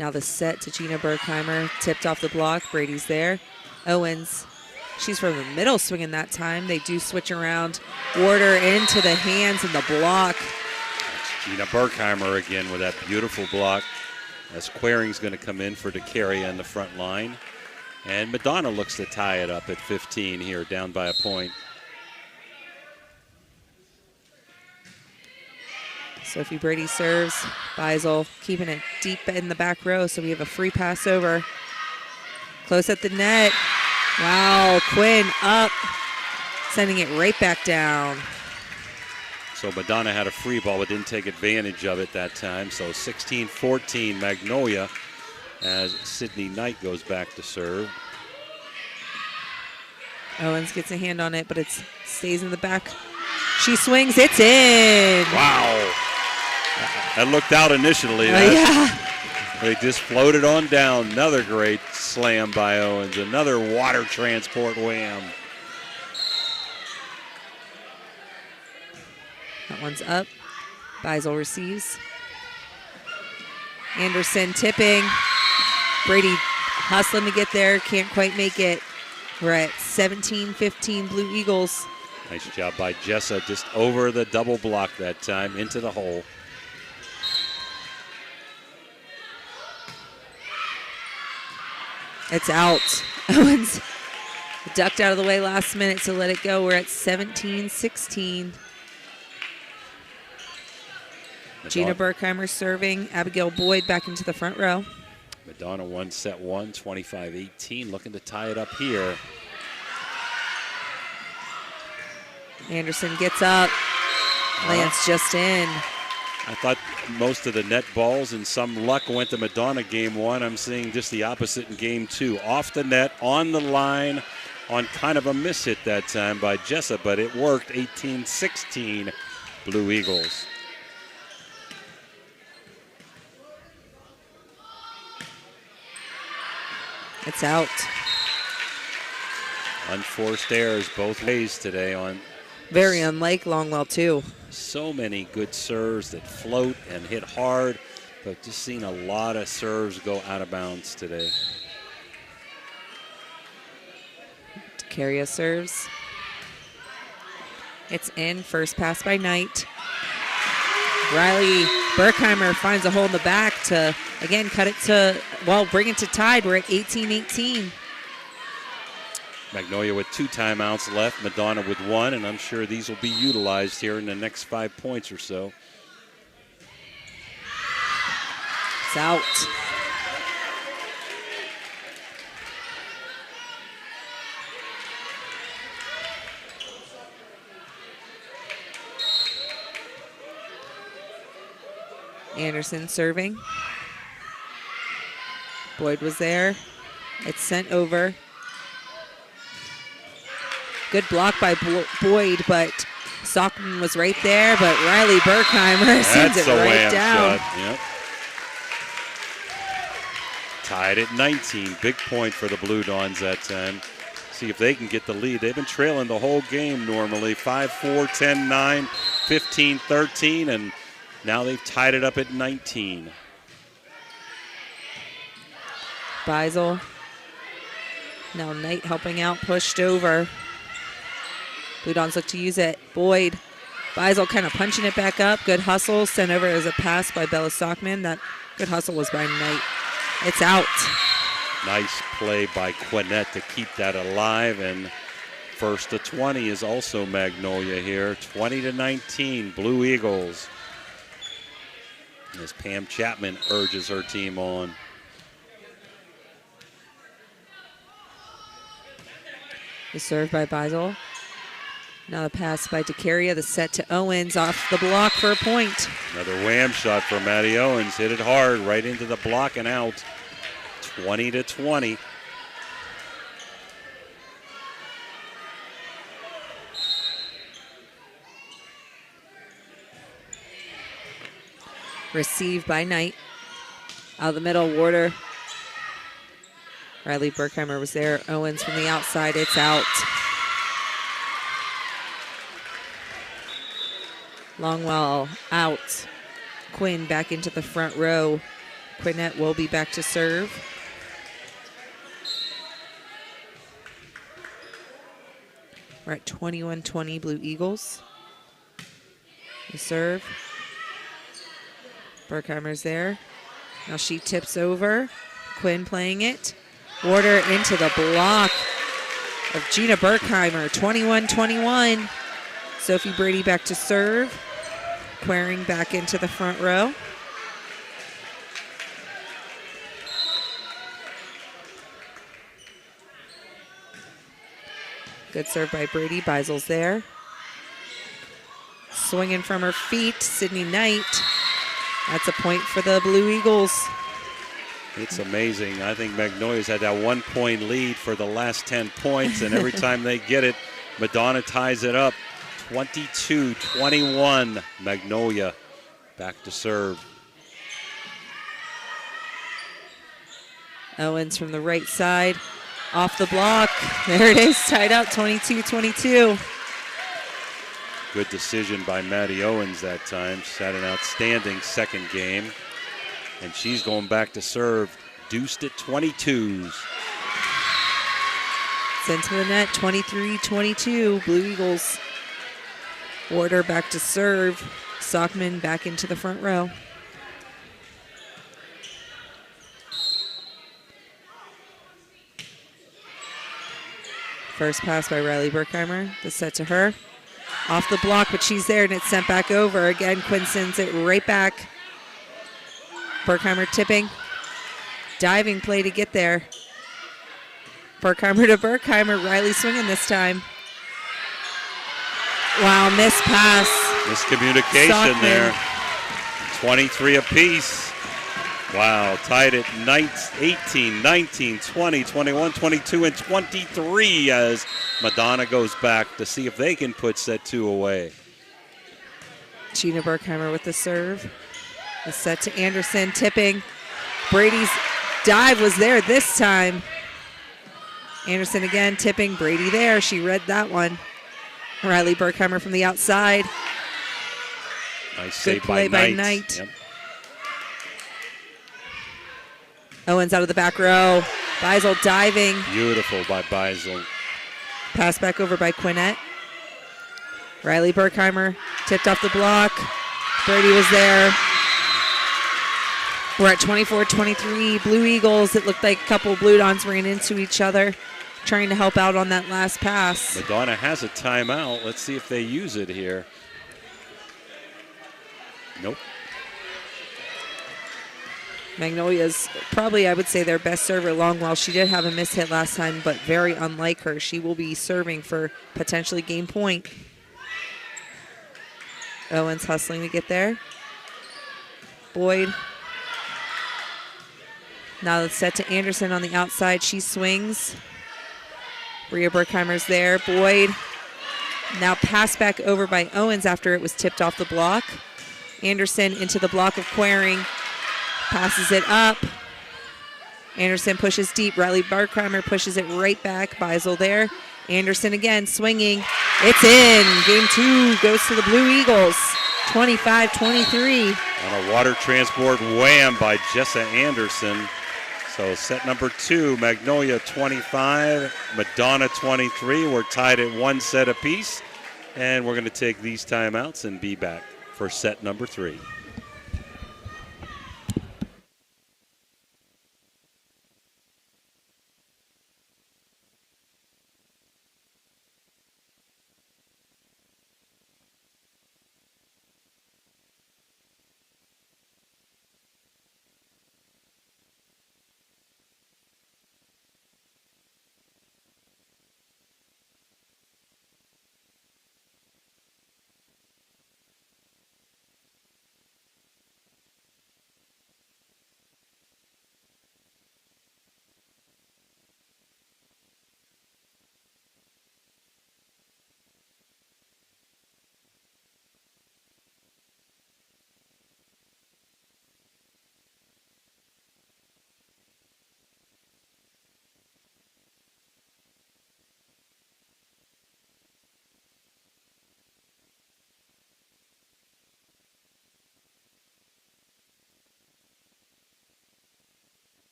Now the set to Gina Berkheimer. Tipped off the block. Brady's there. Owens. She's from the middle swinging that time. They do switch around. Warder into the hands and the block.
That's Gina Berkheimer again with that beautiful block. As Quering's going to come in for DeCaria in the front line. And Madonna looks to tie it up at 15 here, down by a point.
Sophie Brady serves. Beisel keeping it deep in the back row, so we have a free pass over. Close at the net. Wow, Quinn up, sending it right back down.
So Madonna had a free ball but didn't take advantage of it that time. So 16-14 Magnolia as Sydney Knight goes back to serve.
Owens gets a hand on it, but it stays in the back. She swings, it's in.
Wow. That looked out initially.
Yeah.
They just floated on down. Another great slam by Owens. Another water transport wham.
That one's up. Beisel receives. Anderson tipping. Brady hustling to get there. Can't quite make it. We're at 17-15 Blue Eagles.
Nice job by Jessa. Just over the double block that time. Into the hole.
It's out. Owens ducked out of the way last minute to let it go. We're at 17-16. Gina Berkheimer serving. Abigail Boyd back into the front row.
Madonna won set one, 25-18. Looking to tie it up here.
Anderson gets up. Lands just in.
I thought most of the net balls and some luck went to Madonna game one. I'm seeing just the opposite in game two. Off the net, on the line, on kind of a miss hit that time by Jessa, but it worked. 18-16 Blue Eagles.
It's out.
Unforced errors both ways today on.
Very unlike Longwell, too.
So many good serves that float and hit hard, but just seen a lot of serves go out of bounds today.
DeCaria serves. It's in. First pass by Knight. Riley Berkheimer finds a hole in the back to, again, cut it to, well, bring it to tied. We're at 18-18.
Magnolia with 2 timeouts left, Madonna with 1, and I'm sure these will be utilized here in the next 5 points or so.
It's out. Anderson serving. Boyd was there. It's sent over. Good block by Boyd, but Sockman was right there, but Riley Berkheimer sends it right down.
Shot. Yep. Tied at 19. Big point for the Blue Dawns that time. See if they can get the lead. They've been trailing the whole game normally. 5-4, 10-9, 15-13, and now they've tied it up at 19.
Beisel. Now Knight helping out, pushed over. Blue Dawns look to use it. Boyd. Beisel kind of punching it back up. Good hustle. Sent over as a pass by Bella Stockman. That good hustle was by Knight. It's out.
Nice play by Quinnett to keep that alive. And first to 20 is also Magnolia here. 20-19, Blue Eagles. As Pam Chapman urges her team on.
The serve by Beisel. Now the pass by DeCaria, the set to Owens, off the block for a point.
Another wham shot for Maddie Owens. Hit it hard right into the block and out. 20-20.
Received by Knight. Out of the middle, Warder. Riley Berkheimer was there. Owens from the outside, it's out. Longwell out. Quinn back into the front row. Quinnett will be back to serve. We're at 21-20 Blue Eagles. The serve. Berkheimer's there. Now she tips over. Quinn playing it. Warder into the block of Gina Berkheimer. 21-21. Sophie Brady back to serve. Quering back into the front row. Good serve by Brady. Beisel's there. Swinging from her feet, Sydney Knight. That's a point for the Blue Eagles.
It's amazing. I think Magnolia's had that 1 point lead for the last 10 points, and every time they get it, Madonna ties it up. 22-21, Magnolia back to serve.
Owens from the right side, off the block. There it is, tied up, 22-22.
Good decision by Maddie Owens that time. She's had an outstanding second game. And she's going back to serve. Deuced at 22s.
Sent to the net, 23-22. Blue Eagles. Warder back to serve. Sockman back into the front row. First pass by Riley Berkheimer. The set to her. Off the block, but she's there, and it's sent back over. Again, Quinn sends it right back. Berkheimer tipping. Diving play to get there. Berkheimer to Berkheimer. Riley swinging this time. Wow, missed pass.
Miscommunication
Sockman.
there. 23 apiece. Wow, tied at 18, 19, 20, 21, 22, and 23 as Madonna goes back to see if they can put set two away.
Gina Berkheimer with the serve. The set to Anderson, tipping. Brady's dive was there this time. Anderson again, tipping. Brady there. She read that one. Riley Berkheimer from the outside.
Nice
Good
save
play by Knight.
Yep.
Owens out of the back row. Beisel diving.
Beautiful by Beisel.
Pass back over by Quinnett. Riley Berkheimer tipped off the block. Brady was there. We're at 24-23. Blue Eagles. It looked like a couple Blue Dons ran into each other, trying to help out on that last pass.
Madonna has a timeout. Let's see if they use it here. Nope.
Magnolia's probably, I would say, their best server. Longwell, she did have a miss hit last time, but very unlike her. She will be serving for potentially game point. Owens hustling to get there. Boyd. Now it's set to Anderson on the outside. She swings. Bria Berkheimer's there. Boyd. Now pass back over by Owens after it was tipped off the block. Anderson into the block of Quering. Passes it up. Anderson pushes deep. Riley Berkheimer pushes it right back. Beisel there. Anderson again swinging. It's in. Game two goes to the Blue Eagles. 25-23.
On a water transport wham by Jessa Anderson. So set number two, Magnolia 25, Madonna 23. We're tied at one set apiece. And we're going to take these timeouts and be back for set number three.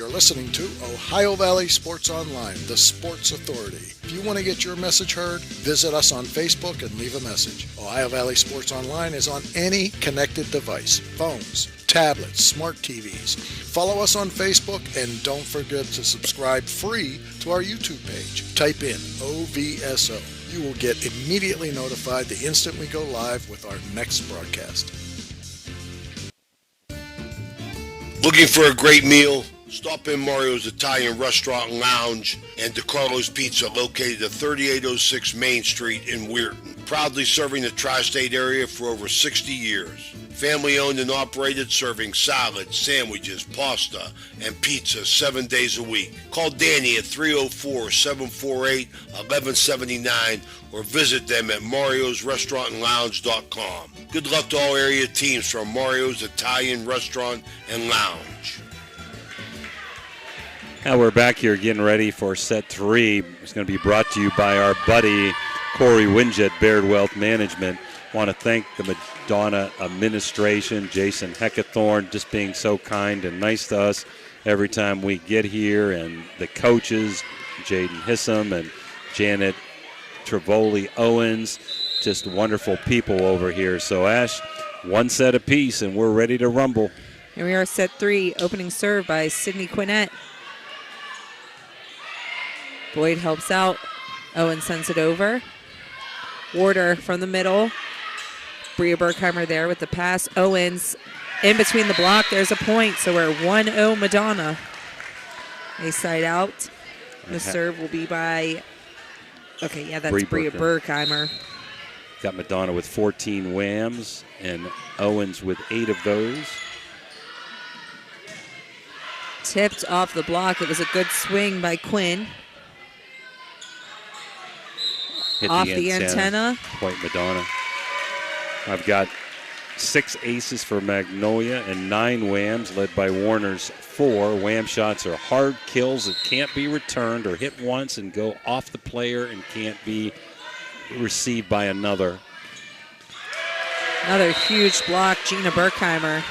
You're listening to Ohio Valley Sports Online, the sports authority. If you want to get your message heard, visit us on Facebook and leave a message. Ohio Valley Sports Online is on any connected device, phones, tablets, smart TVs. Follow us on Facebook and don't forget to subscribe free to our YouTube page. Type in OVSO. You will get immediately notified the instant we go live with our next broadcast.
Looking for a great meal? Stop in Mario's Italian Restaurant and Lounge and DeCarlo's Pizza located at 3806 Main Street in Weirton. Proudly serving the tri-state area for over 60 years. Family owned and operated, serving salads, sandwiches, pasta, and pizza 7 days a week. Call Danny at 304-748-1179 or visit them at mariosrestaurantandlounge.com. Good luck to all area teams from Mario's Italian Restaurant and Lounge.
Now we're back here getting ready for set 3. It's going to be brought to you by our buddy Corey Winge at Baird Wealth Management. Want to thank the Madonna administration, Jason Heckathorn, just being so kind and nice to us every time we get here, and the coaches, Jaden Hissam and Janet Trevoli Owens, just wonderful people over here. So, Ash, one set apiece, and we're ready to rumble.
Here we are, set 3, opening serve by Sydney Quinnett. Boyd helps out. Owen sends it over. Warder from the middle. Bria Berkheimer there with the pass. Owens in between the block. There's a point, so we're 1-0 Madonna. A side out. The serve will be by, okay, yeah, that's Bria Berkheimer.
Got Madonna with 14 whams and Owens with 8 of those.
Tipped off the block. It was a good swing by Quinn.
Hit
off the antenna.
Point Madonna. I've got 6 aces for Magnolia and 9 whams, led by Warner's 4. Wham shots are hard kills that can't be returned or hit once and go off the player and can't be received by another.
Another huge block, Gina Berkheimer.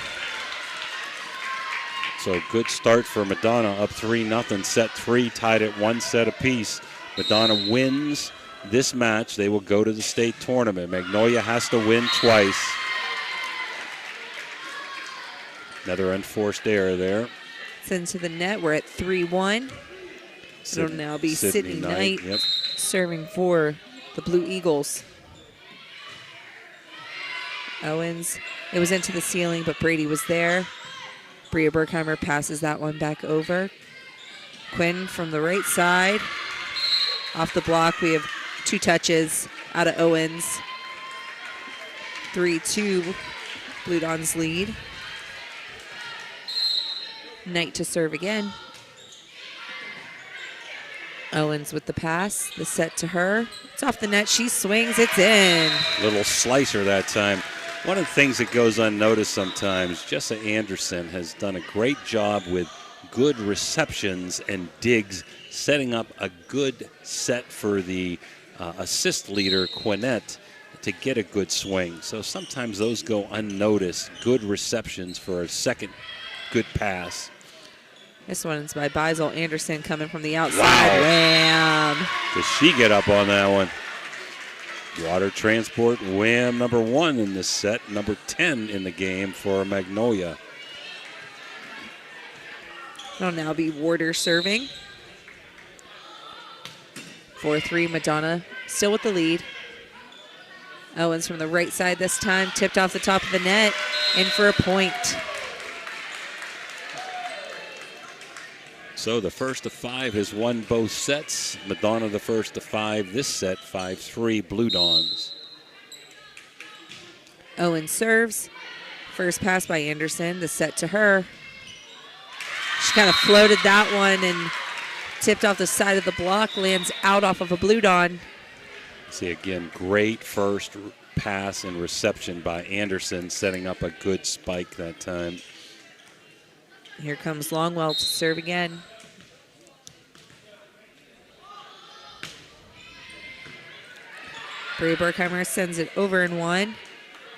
So good start for Madonna, up 3-0. Set 3 tied at 1 set apiece. Madonna wins this match. They will go to the state tournament. Magnolia has to win twice. Another unforced error there.
It's into the net. We're at 3-1. It'll now be Sydney Knight serving for the Blue Eagles. Owens, it was into the ceiling, but Brady was there. Bria Berkheimer passes that one back over. Quinn from the right side. Off the block, we have 2 touches out of Owens. 3-2, Blue Dons lead. Knight to serve again. Owens with the pass, the set to her. It's off the net, she swings, it's in.
Little slicer that time. One of the things that goes unnoticed sometimes, Jessa Anderson has done a great job with good receptions and digs, setting up a good set for the assist leader, Quinnett, to get a good swing. So sometimes those go unnoticed. Good receptions for a second good pass.
This one's by Beisel Anderson coming from the outside.
Wow.
Wham!
Does she get up on that one? Water transport wham number 1 in this set, number 10 in the game for Magnolia.
It'll now be Warder serving. 4-3, Madonna still with the lead. Owens from the right side this time, tipped off the top of the net, in for a point.
So the first of 5 has won both sets. Madonna the first of 5 this set, 5-3 Blue Dons.
Owens serves. First pass by Anderson, the set to her. She kind of floated that one and tipped off the side of the block, lands out off of a Blue Don.
See again, great first pass and reception by Anderson, setting up a good spike that time.
Here comes Longwell to serve again. Bria Berkheimer sends it over in 1.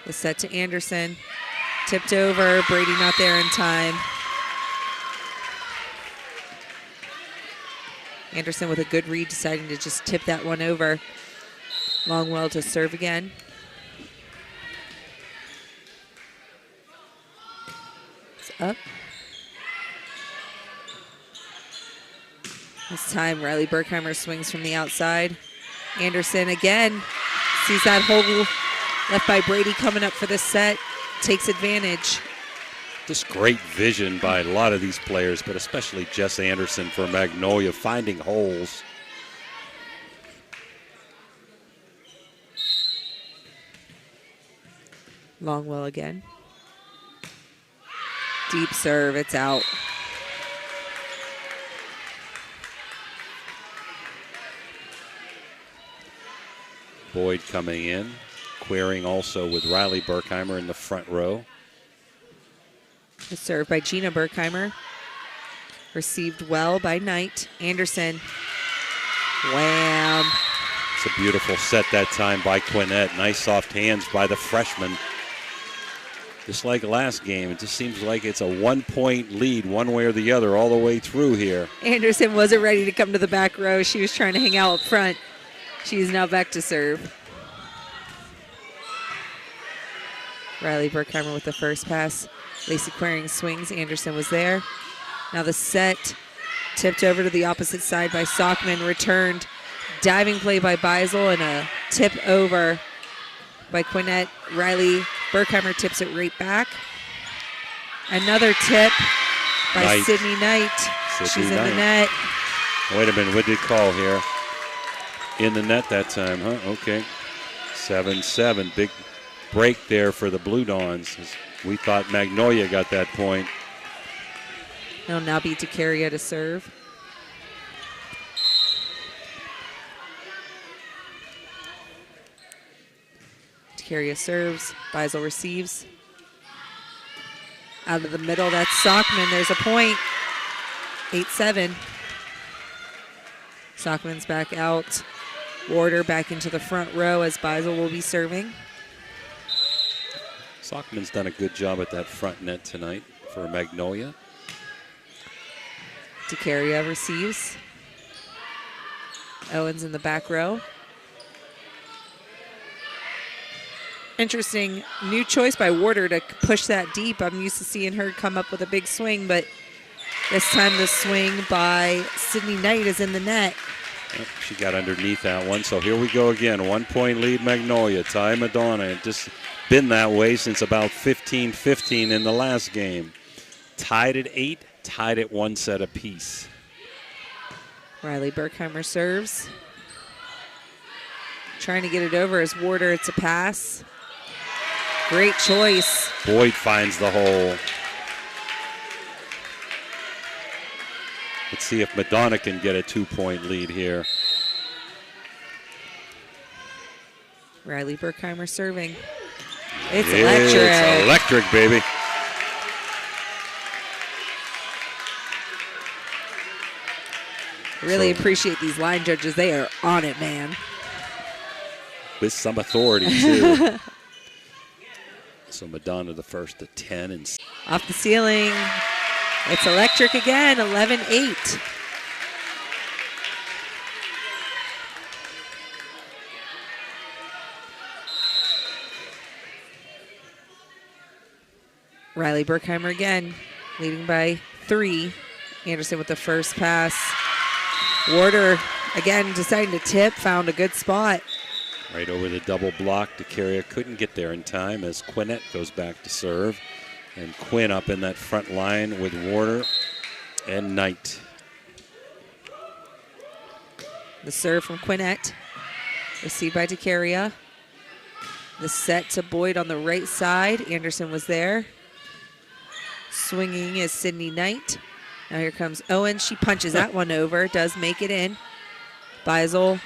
The set to Anderson. Tipped over, Brady not there in time. Anderson with a good read, deciding to just tip that one over. Longwell to serve again. It's up. This time, Riley Berkheimer swings from the outside. Anderson again sees that hole left by Brady coming up for the set, takes advantage.
Just great vision by a lot of these players, but especially Jess Anderson for Magnolia, finding holes.
Longwell again. Deep serve, it's out.
Boyd coming in, querying also with Riley Berkheimer in the front row.
The serve by Gina Berkheimer. Received well by Knight. Anderson. Wham.
It's a beautiful set that time by Quinnett. Nice soft hands by the freshman. Just like last game, it just seems like it's a 1-point lead one way or the other all the way through here.
Anderson wasn't ready to come to the back row. She was trying to hang out up front. She is now back to serve. Riley Berkheimer with the first pass. Lacey Queering swings. Anderson was there. Now the set tipped over to the opposite side by Sockman. Returned. Diving play by Beisel and a tip over by Quinnett. Riley Berkheimer tips it right back. Another tip by
Knight.
Sydney Knight. She's in the net.
Wait a minute, what did he call here? In the net that time, huh? Okay. 7-7. Big break there for the Blue Dawns. We thought Magnolia got that point.
It'll now be DeCaria to serve. DeCaria serves. Beisel receives. Out of the middle, that's Sockman. There's a point. 8-7. Sockman's back out. Warder back into the front row as Beisel will be serving.
Sockman's done a good job at that front net tonight for Magnolia.
DeCaria receives. Owens in the back row. Interesting new choice by Warder to push that deep. I'm used to seeing her come up with a big swing, but this time the swing by Sydney Knight is in the net.
Yep, she got underneath that one. So here we go again. 1-point lead Magnolia. Ty Madonna. It just been that way since about 15-15 in the last game. Tied at 8, tied at 1 set apiece.
Riley Berkheimer serves. Trying to get it over as Warder. It's a pass. Great choice.
Boyd finds the hole. Let's see if Madonna can get a 2-point lead here.
Riley Berkheimer serving. It's
electric. It's electric, baby.
Really appreciate these line judges. They are on it, man.
With some authority, too. So Madonna the first to 10. And
off the ceiling. It's electric again, 11-8. Riley Berkheimer again, leading by 3. Anderson with the first pass. Warder again deciding to tip, found a good spot.
Right over the double block. DeCaria couldn't get there in time as Quinnett goes back to serve. And Quinn up in that front line with Warder and Knight.
The serve from Quinnett. Received by DeCaria. The set to Boyd on the right side. Anderson was there. Swinging is Sydney Knight. Now here comes Owen. She punches that one over. Does make it in. Beisel.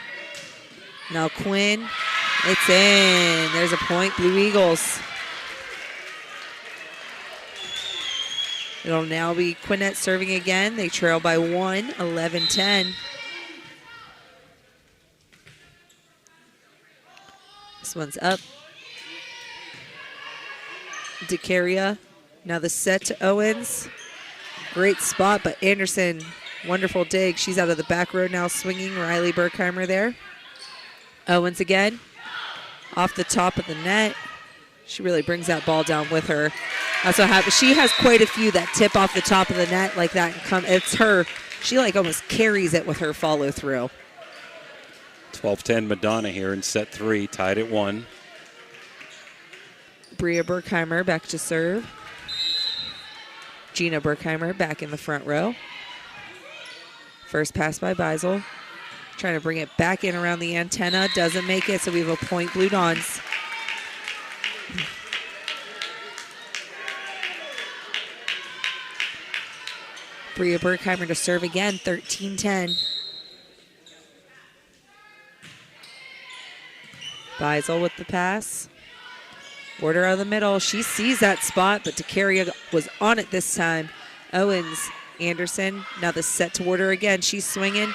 Now Quinn. It's in. There's a point. Blue Eagles. It'll now be Quinnett serving again. They trail by 1, 11-10. This one's up. DeCaria. Now the set to Owens. Great spot, but Anderson Wonderful dig. She's out of the back row now swinging. Riley Berkheimer there. Owens again. Off the top of the net. She really brings that ball down with her. That's what happens. She has quite a few that tip off the top of the net like that and come. It's her. She like almost carries it with her follow through.
12-10 Madonna here in set 3, tied at 1.
Bria Berkheimer back to serve. Gina Berkheimer back in the front row. First pass by Beisel. Trying to bring it back in around the antenna. Doesn't make it, so we have a point, Blue Dons. Bria Berkheimer to serve again, 13-10. Beisel with the pass. Order out of the middle. She sees that spot, but DeCaria was on it this time. Owens, Anderson. Now the set to Warder again. She's swinging.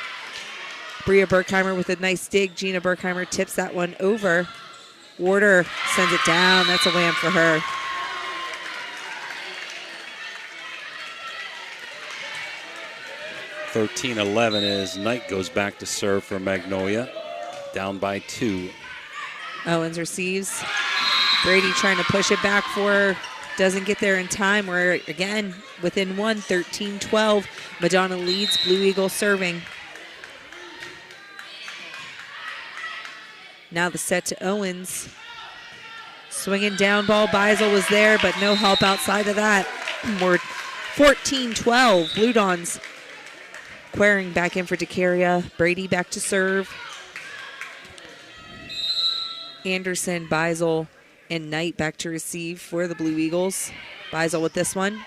Bria Berkheimer with a nice dig. Gina Berkheimer tips that one over. Warder sends it down. That's a wham for her.
(13-11) as Knight goes back to serve for Magnolia. Down by 2.
Owens receives. Brady trying to push it back for her. Doesn't get there in time. We're, again, within 1, 13-12. Madonna leads. Blue Eagle serving. Now the set to Owens. Swinging down ball. Beisel was there, but no help outside of that. We're 14-12. Blue Dons. Queering back in for DeCaria. Brady back to serve. Anderson, Beisel, and Knight back to receive for the Blue Eagles. Beisel with this one.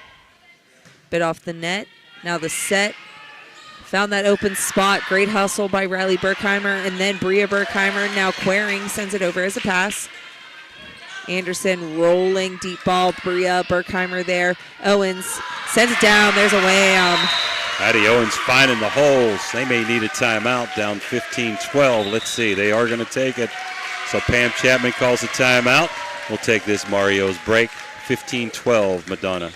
Bit off the net. Now the set. Found that open spot. Great hustle by Riley Berkheimer. And then Bria Berkheimer now Queering sends it over as a pass. Anderson rolling deep ball. Bria Berkheimer there. Owens sends it down. There's a wham.
Addie Owens finding the holes. They may need a timeout down 15-12. Let's see. They are going to take it. So Pam Chapman calls a timeout. We'll take this Mario's break. 15-12 Madonna.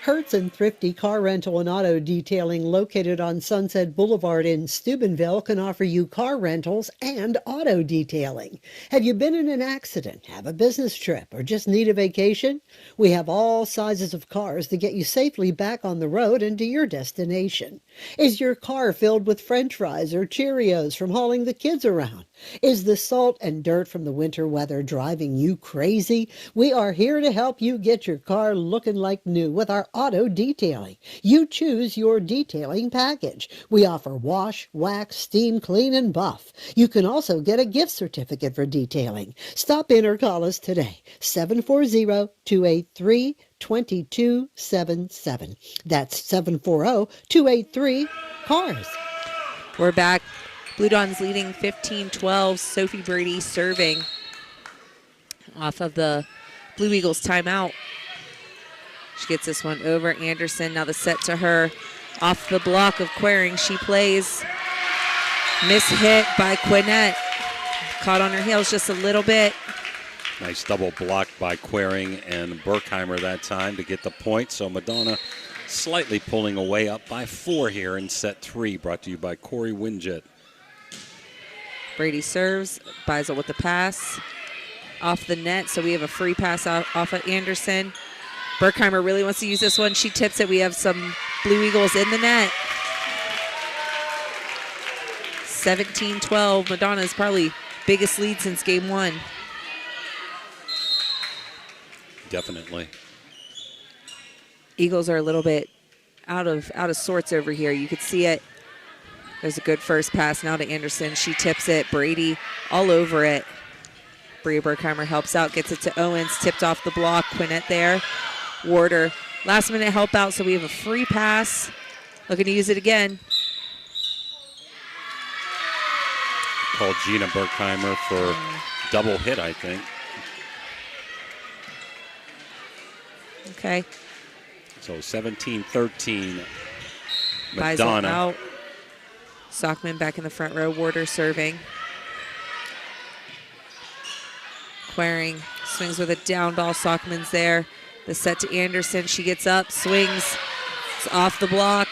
Hertz and Thrifty Car Rental and Auto Detailing located on Sunset Boulevard in Steubenville can offer you car rentals and auto detailing. Have you been in an accident, have a business trip, or just need a vacation? We have all sizes of cars to get you safely back on the road and to your destination. Is your car filled with French fries or Cheerios from hauling the kids around? Is the salt and dirt from the winter weather driving you crazy? We are here to help you get your car looking like new with our auto detailing. You choose your detailing package. We offer wash, wax, steam, clean, and buff. You can also get a gift certificate for detailing. Stop in or call us today, 740-283-2277. That's 740-283-CARS.
We're back. Blue Dons leading 15-12. Sophie Brady serving off of the Blue Eagles timeout. She gets this one over. Anderson, now the set to her. Off the block of Queering, she plays. Miss hit by Quinnett. Caught on her heels just a little bit.
Nice double block by Queering and Berkheimer that time to get the point. So Madonna slightly pulling away, up by 4 here in set 3. Brought to you by Corey Winjet.
Brady serves. Beisel with the pass. Off the net, so we have a free pass off of Anderson. Berkheimer really wants to use this one. She tips it. We have some Blue Eagles in the net. 17-12. Madonna's probably biggest lead since game 1.
Definitely.
Eagles are a little bit out of sorts over here. You could see it. There's a good first pass now to Anderson. She tips it. Brady all over it. Bria Berkheimer helps out, gets it to Owens, tipped off the block. Quinnett there. Warder, last minute help out, so we have a free pass. Looking to use it again.
Called Gina Berkheimer for double hit, I think.
Okay.
So 17-13.
Beisel
Madonna.
out. Sockman back in the front row. Warder serving. Queering swings with a down ball. Sockman's there. The set to Anderson. She gets up, swings. It's off the block.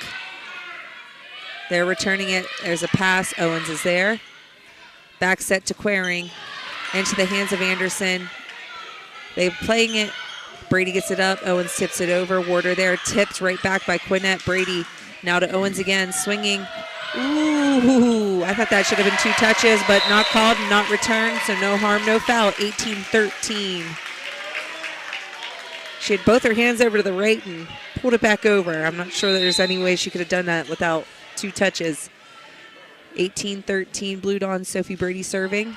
They're returning it. There's a pass. Owens is there. Back set to Quering. Into the hands of Anderson. They're playing it. Brady gets it up. Owens tips it over. Warder there. Tipped right back by Quinnett. Brady now to Owens again. Swinging. Ooh, I thought that should have been 2 touches, but not called and not returned, so no harm, no foul. 18-13. She had both her hands over to the right and pulled it back over. I'm not sure that there's any way she could have done that without 2 touches. 18-13, Blue Dawn, Sophie Brady serving.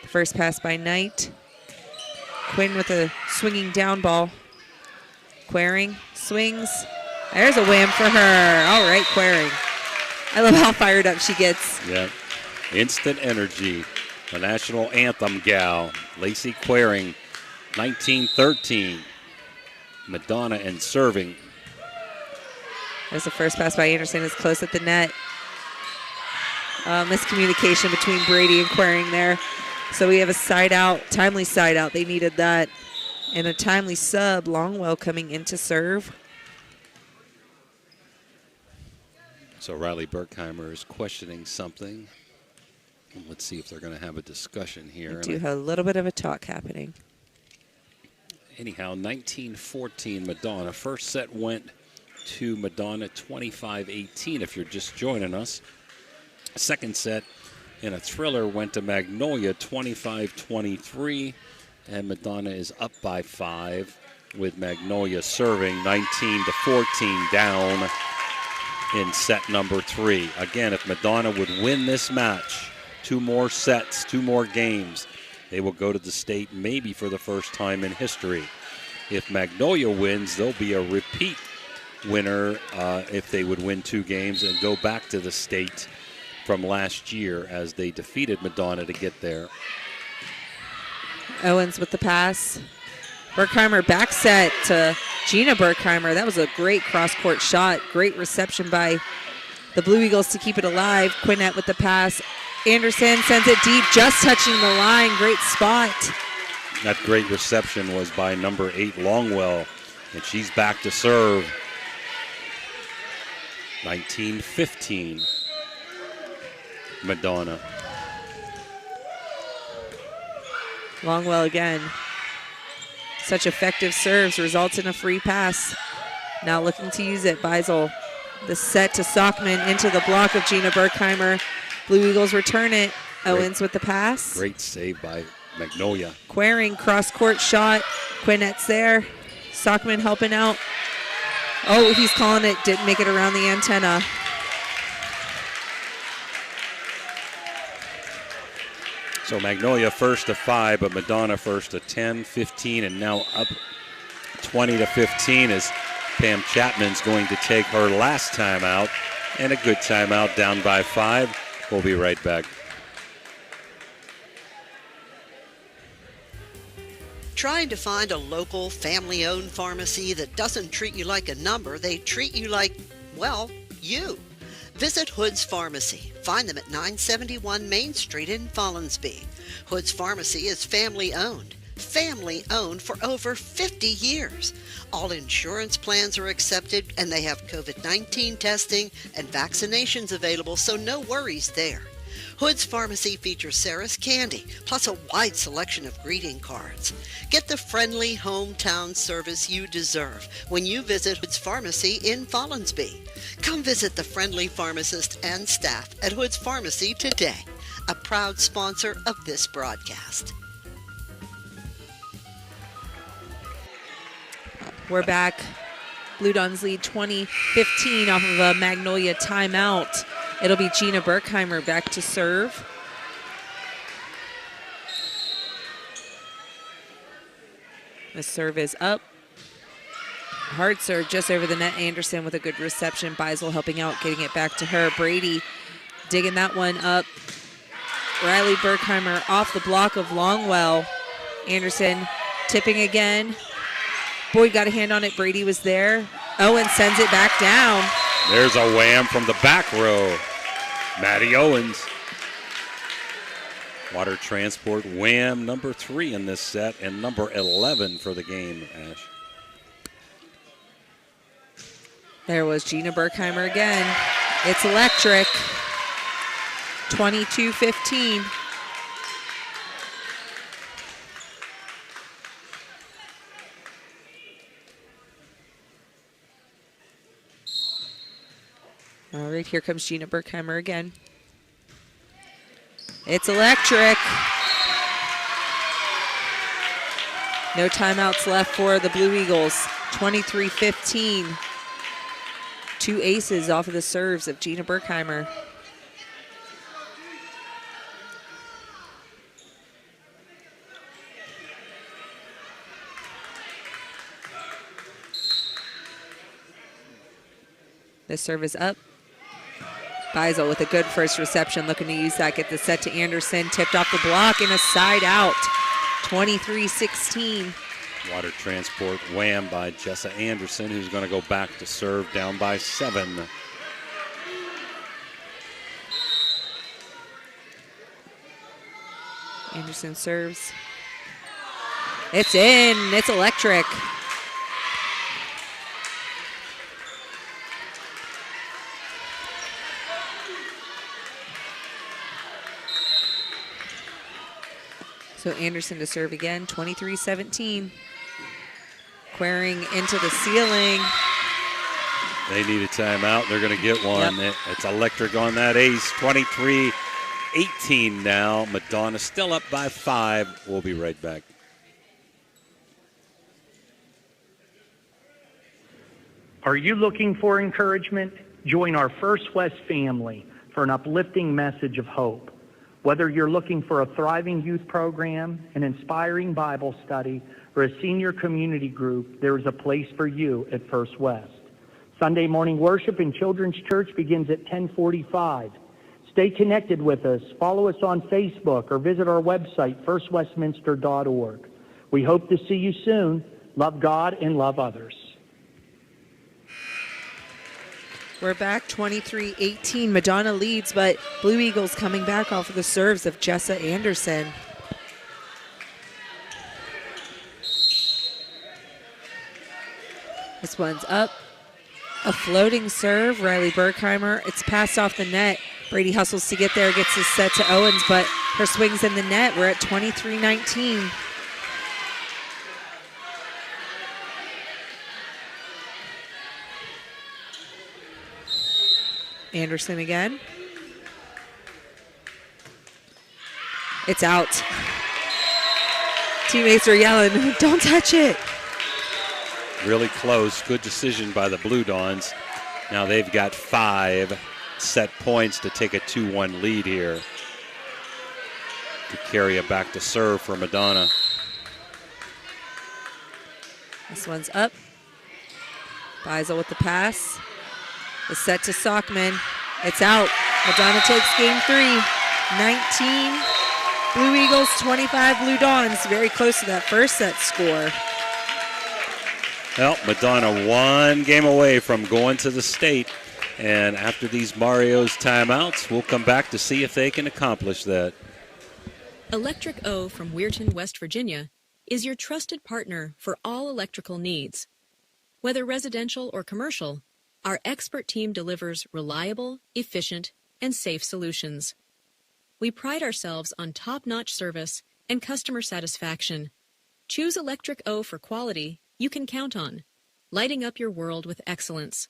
The first pass by Knight. Quinn with a swinging down ball. Quering swings. There's a wham for her. All right, Quering. I love how fired up she gets.
Yeah, instant energy. The national anthem gal, Lacey Quering, 19-13. Madonna and serving.
There's the first pass by Anderson. It's close at the net. Miscommunication between Brady and Quering there. So we have a side out, timely side out. They needed that. And a timely sub, Longwell coming in to serve.
So Riley Berkheimer is questioning something. Let's see if they're going to have a discussion here.
We do have a little bit of a talk happening.
Anyhow, 19-14 Madonna. First set went to Madonna 25-18 if you're just joining us. Second set in a thriller went to Magnolia 25-23. And Madonna is up by 5 with Magnolia serving 19-14 down in set number 3. Again, if Madonna would win this match, 2 more sets, 2 more games, they will go to the state maybe for the first time in history. If Magnolia wins, they'll be a repeat winner if they would win 2 games and go back to the state from last year as they defeated Madonna to get there.
Owens with the pass. Berkheimer back set to Gina Berkheimer. That was a great cross-court shot. Great reception by the Blue Eagles to keep it alive. Quinnett with the pass. Anderson sends it deep, just touching the line. Great spot.
That great reception was by number 8, Longwell, and she's back to serve. 19-15, Madonna.
Longwell again. Such effective serves results in a free pass. Now looking to use it. Beisel, the set to Sockman into the block of Gina Berkheimer. Blue Eagles return it. Owens with the pass.
Great save by Magnolia.
Quering, cross-court shot. Quinnett's there. Sockman helping out. Oh, he's calling it. Didn't make it around the antenna.
So Magnolia first to 5, but Madonna first to 10, 15, and now up 20-15 as Pam Chapman's going to take her last timeout, and a good timeout down by 5. We'll be right back.
Trying to find a local, family-owned pharmacy that doesn't treat you like a number, they treat you like, well, you. Visit Hood's Pharmacy. Find them at 971 Main Street in Follinsby. Hood's Pharmacy is family-owned. Family-owned for over 50 years. All insurance plans are accepted, and they have COVID-19 testing and vaccinations available, so no worries there. Hood's Pharmacy features Sarah's Candy, plus a wide selection of greeting cards. Get the friendly hometown service you deserve when you visit Hood's Pharmacy in Follinsby. Come visit the friendly pharmacist and staff at Hood's Pharmacy today, a proud sponsor of this broadcast.
We're back. Blue Dons lead 20-15 off of a Magnolia timeout. It'll be Gina Berkheimer back to serve. The serve is up. Hard serve just over the net. Anderson with a good reception. Beisel helping out, getting it back to her. Brady digging that one up. Riley Berkheimer off the block of Longwell. Anderson tipping again. Boyd got a hand on it. Brady was there. Owen sends it back down.
There's a wham from the back row. Maddie Owens. Water Transport wham number 3 in this set and number 11 for the game, Ash.
There was Gina Berkheimer again. It's electric. 22-15. All right, here comes Gina Berkheimer again. It's electric. No timeouts left for the Blue Eagles. 23-15. 2 aces off of the serves of Gina Berkheimer. The serve is up. Beisel with a good first reception, looking to use that, get the set to Anderson, tipped off the block and a side out. 23-16.
Water transport wham by Jessa Anderson, who's going to go back to serve, down by 7.
Anderson serves. It's in. It's electric. So Anderson to serve again, 23-17. Querying into the ceiling.
They need a timeout. They're going to get one.
Yep.
It's electric on that ace. 23-18 now. Madonna still up by 5. We'll be right back.
Are you looking for encouragement? Join our First West family for an uplifting message of hope. Whether you're looking for a thriving youth program, an inspiring Bible study, or a senior community group, there is a place for you at First West. Sunday morning worship in Children's Church begins at 10:45. Stay connected with us. Follow us on Facebook or visit our website, firstwestminster.org. We hope to see you soon. Love God and love others.
We're back, 23-18. Madonna leads, but Blue Eagles coming back off of the serves of Jessa Anderson. This one's up. A floating serve, Riley Berkheimer. It's passed off the net. Brady hustles to get there, gets his set to Owens, but her swing's in the net. We're at 23-19. Anderson again. It's out. Teammates are yelling, don't touch it.
Really close. Good decision by the Blue Dons. Now they've got 5 set points to take a 2-1 lead here. To carry it back to serve for Madonna.
This one's up. Beisel with the pass. The set to Sockman. It's out. Madonna takes game 3. 19 Blue Eagles, 25 Blue Dons. Very close to that first set score.
Well, Madonna 1 game away from going to the state. And after these Mario's timeouts, we'll come back to see if they can accomplish that.
Electric O from Weirton, West Virginia, is your trusted partner for all electrical needs. Whether residential or commercial, our expert team delivers reliable, efficient, and safe solutions. We pride ourselves on top-notch service and customer satisfaction. Choose Electric O for quality you can count on, lighting up your world with excellence.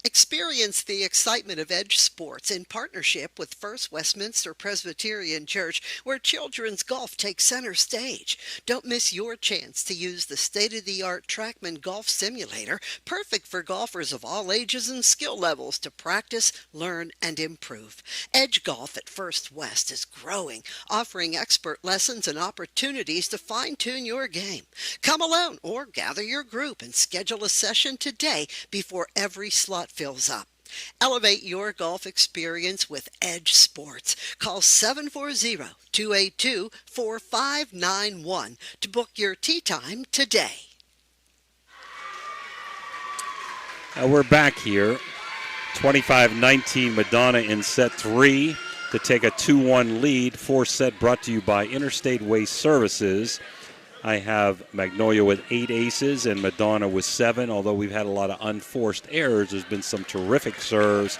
Experience the excitement of Edge Sports in partnership with First Westminster Presbyterian Church, where children's golf takes center stage. Don't miss your chance to use the state-of-the-art TrackMan Golf Simulator, perfect for golfers of all ages and skill levels to practice, learn, and improve. Edge Golf at First West is growing, offering expert lessons and opportunities to fine-tune your game. Come alone or gather your group and schedule a session today before every slot fills up. Elevate your golf experience with Edge Sports. Call 740-282-4591 to book your tee time today.
We're back here. 25-19 Madonna in set 3 to take a 2-1 lead. 4th set brought to you by Interstate Waste Services. I have Magnolia with 8 aces and Madonna with 7. Although we've had a lot of unforced errors, there's been some terrific serves.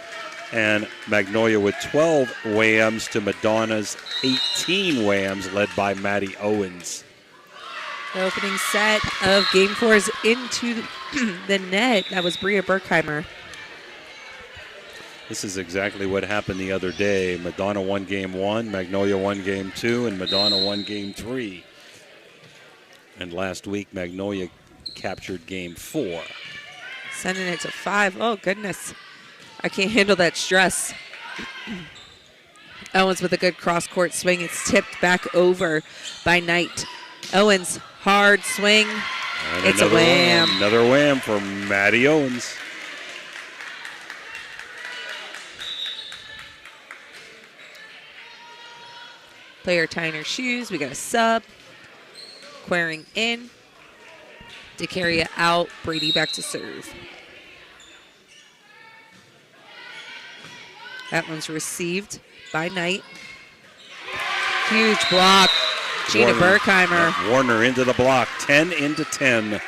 And Magnolia with 12 whams to Madonna's 18 whams, led by Maddie Owens.
The opening set of Game 4 is into the net. That was Bria Berkheimer.
This is exactly what happened the other day. Madonna won Game 1, Magnolia won Game 2, and Madonna won Game 3. And last week, Magnolia captured Game 4.
Sending it to 5. Oh, goodness. I can't handle that stress. Owens with a good cross-court swing. It's tipped back over by Knight. Owens, hard swing.
And
it's a wham.
Another wham for Maddie Owens.
Player tying her shoes. We got a sub. Queering in. DeCaria out. Brady back to serve. That one's received by Knight. Huge block. Gina Berkheimer.
Warner into the block. 10 into 10.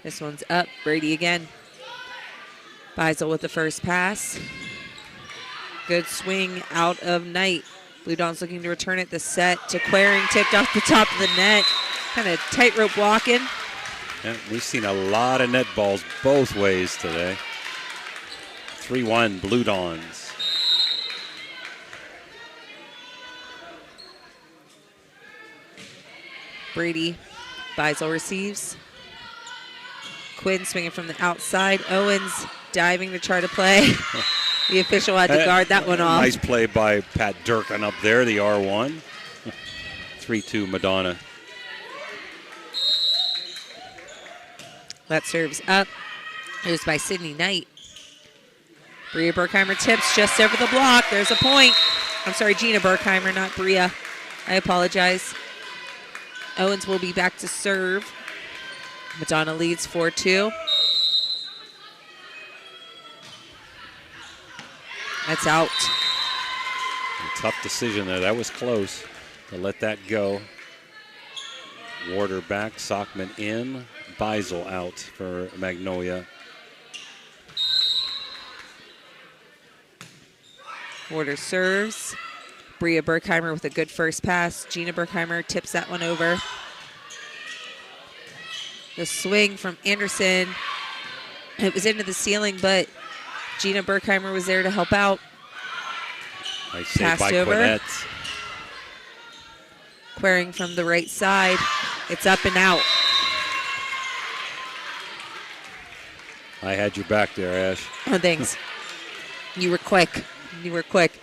This one's up. Brady again. Beisel with the first pass. Good swing out of Knight. Blue Dons looking to return it. The set to Quering, tipped off the top of the net. Kind of tightrope walking.
Yeah, we've seen a lot of net balls both ways today. 3-1 Blue Dons.
Brady. Beisel receives. Quinn swinging from the outside. Owens diving to try to play. The official had to guard that one off.
Nice play by Pat Durkin up there, the R1. 3-2 Madonna.
That serves up. It was by Sydney Knight. Bria Berkheimer tips just over the block. There's a point. I'm sorry, Gina Berkheimer, not Bria. I apologize. Owens will be back to serve. Madonna leads 4-2. That's out.
A tough decision there. That was close to let that go. Warder back, Sockman in, Beisel out for Magnolia.
Warder serves. Bria Berkheimer with a good first pass. Gina Berkheimer tips that one over. The swing from Anderson. It was into the ceiling, but Gina Berkheimer was there to help out.
Nice save
Passed
by
over.
Quinette.
Queering from the right side. It's up and out.
I had your back there, Ash.
Oh, thanks. You were quick. You were quick.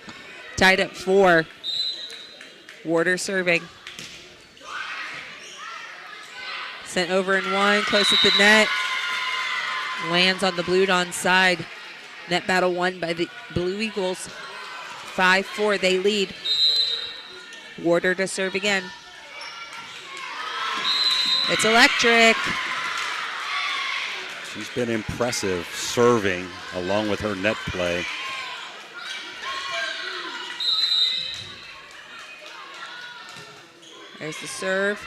Tied at 4. Warder serving. Sent over in one, close at the net. Lands on the Blue Dons side. Net battle won by the Blue Eagles. 5-4, they lead. Warder to serve again. It's electric.
She's been impressive serving along with her net play.
There's the serve.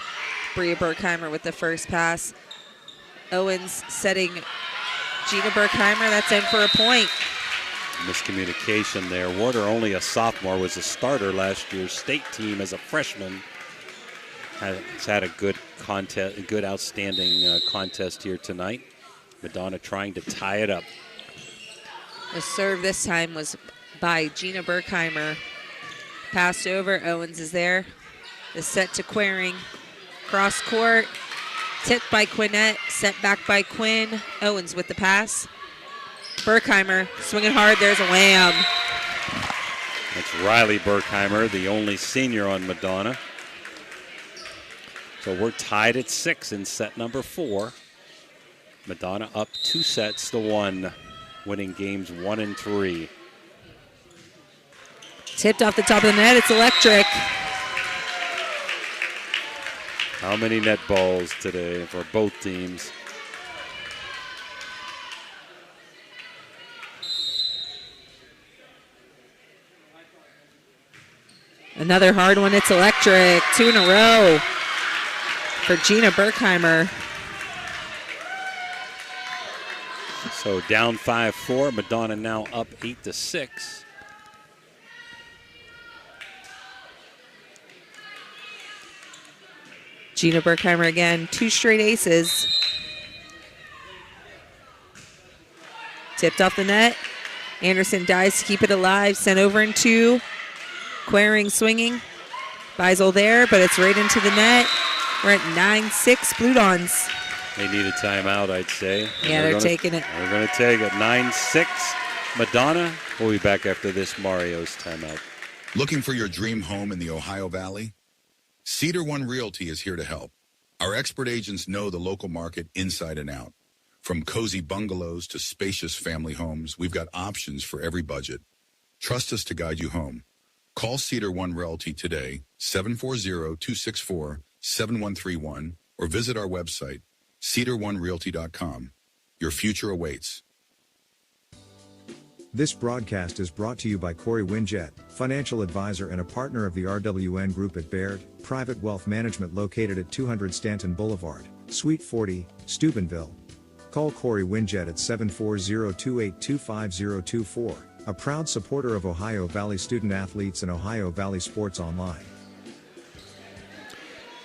Bria Berkheimer with the first pass. Owens setting Gina Berkheimer. That's in for a point.
Miscommunication there. Warder, only a sophomore, was a starter last year's state team as a freshman. Has had a good contest, a good outstanding contest here tonight. Madonna trying to tie it up.
The serve this time was by Gina Berkheimer. Passed over. Owens is there. The set to Queering. Cross court. Tipped by Quinette. Sent back by Quinn. Owens with the pass. Berkheimer swinging hard. There's a wham.
That's Riley Berkheimer, the only senior on Madonna. So we're tied at 6 in set number 4. Madonna up 2-1, winning games 1 and 3.
Tipped off the top of the net. It's electric.
How many net balls today for both teams?
Another hard one. It's electric. 2 in a row for Gina Berkheimer.
So down 5-4. Madonna now up 8-6.
Gina Berkheimer again. 2 straight aces. Tipped off the net. Anderson dives to keep it alive. Sent over in 2. Quering swinging. Beisel there, but it's right into the net. We're at 9-6 Blue Dons.
They need a timeout, I'd say.
Yeah, they're taking it.
They're going to take it. 9-6 Madonna. We'll be back after this Mario's timeout.
Looking for your dream home in the Ohio Valley? Cedar One Realty is here to help. Our expert agents know the local market inside and out. From cozy bungalows to spacious family homes, we've got options for every budget. Trust us to guide you home. Call Cedar One Realty today, 740-264-7131, or visit our website, cedaronerealty.com. Your future awaits.
This broadcast is brought to you by Corey Winjet, financial advisor and a partner of the RWN Group at Baird, private wealth management located at 200 Stanton Boulevard, Suite 40, Steubenville. Call Corey Winjet at 740-282-5024, a proud supporter of Ohio Valley student athletes and Ohio Valley Sports Online.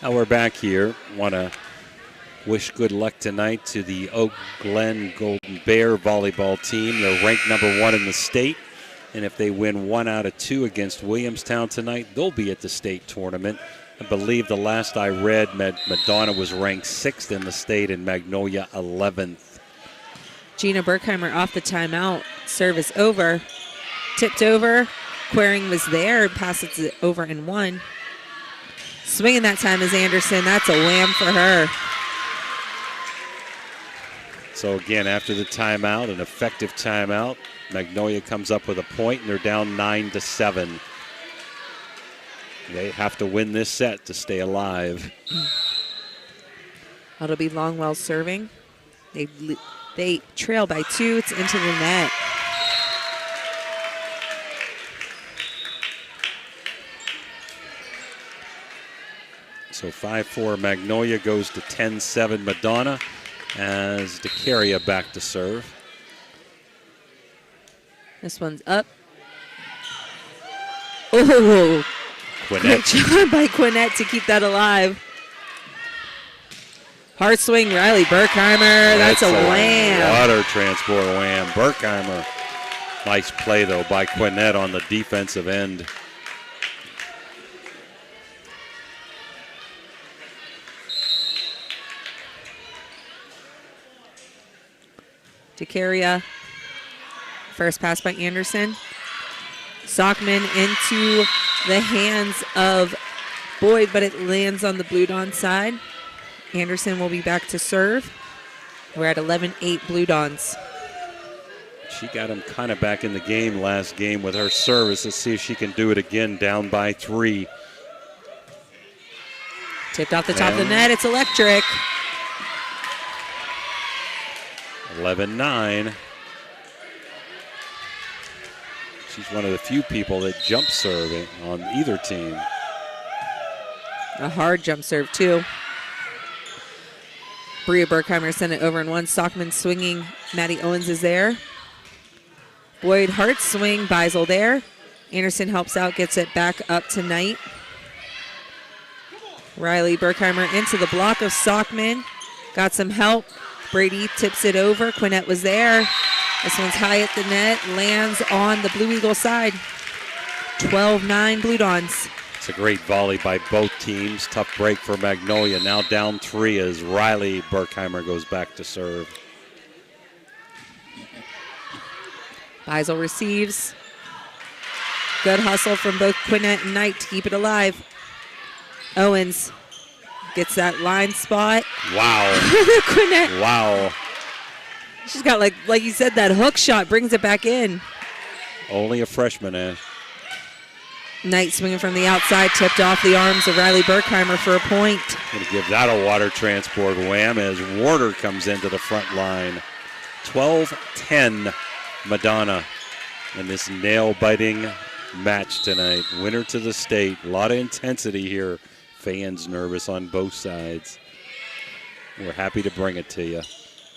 Now we're back here. Want to wish good luck tonight to the Oak Glen Golden Bear volleyball team. They're ranked number 1 in the state, and if they win 1 out of 2 against Williamstown tonight, they'll be at the state tournament. I believe the last I read, Madonna was ranked 6th in the state and Magnolia 11th.
Gina Berkheimer off the timeout. Service over. Tipped over. Quering was there. Passes it over and 1. Swinging that time is Anderson. That's a wham for her.
So again, after the timeout, an effective timeout, Magnolia comes up with a point, and they're down 9-7. They have to win this set to stay alive.
It'll be Longwell serving. They trail by 2. It's into the net.
So 5-4 Magnolia goes to 10-7 Madonna as DeCaria back to serve.
This one's up. Oh, great job by Quinnett to keep that alive. Hard swing, Riley Berkheimer. That's a wham.
Water transport wham. Berkheimer. Nice play, though, by Quinnett on the defensive end.
DeCaria. First pass by Anderson. Sockman into the hands of Boyd, but it lands on the Blue Don side. Anderson will be back to serve. We're at 11-8 Blue Dons.
She got him kind of back in the game last game with her service. Let's see if she can do it again, down by 3.
Tipped off the top of the net. It's electric.
11-9. She's one of the few people that jump serving on either team.
A hard jump serve, too. Bria Berkheimer sent it over in 1. Stockman swinging. Maddie Owens is there. Boyd hard swing. Beisel there. Anderson helps out, gets it back up to Knight. Riley Berkheimer into the block of Stockman. Got some help. Brady tips it over. Quinnett was there. This one's high at the net. Lands on the Blue Eagle side. 12-9 Blue Dons.
It's a great volley by both teams. Tough break for Magnolia. Now down 3 as Riley Berkheimer goes back to serve.
Beisel receives. Good hustle from both Quinnett and Knight to keep it alive. Owens gets that line spot.
Wow.
Quinnett.
Wow.
She's got, like you said, that hook shot, brings it back in.
Only a freshman, Ash.
Knight swinging from the outside, tipped off the arms of Riley Berkheimer for a point.
Going to give that a water transport wham as Warder comes into the front line. 12-10 Madonna. And this nail-biting match tonight. Winner to the state. A lot of intensity here. Fans nervous on both sides. We're happy to bring it to you.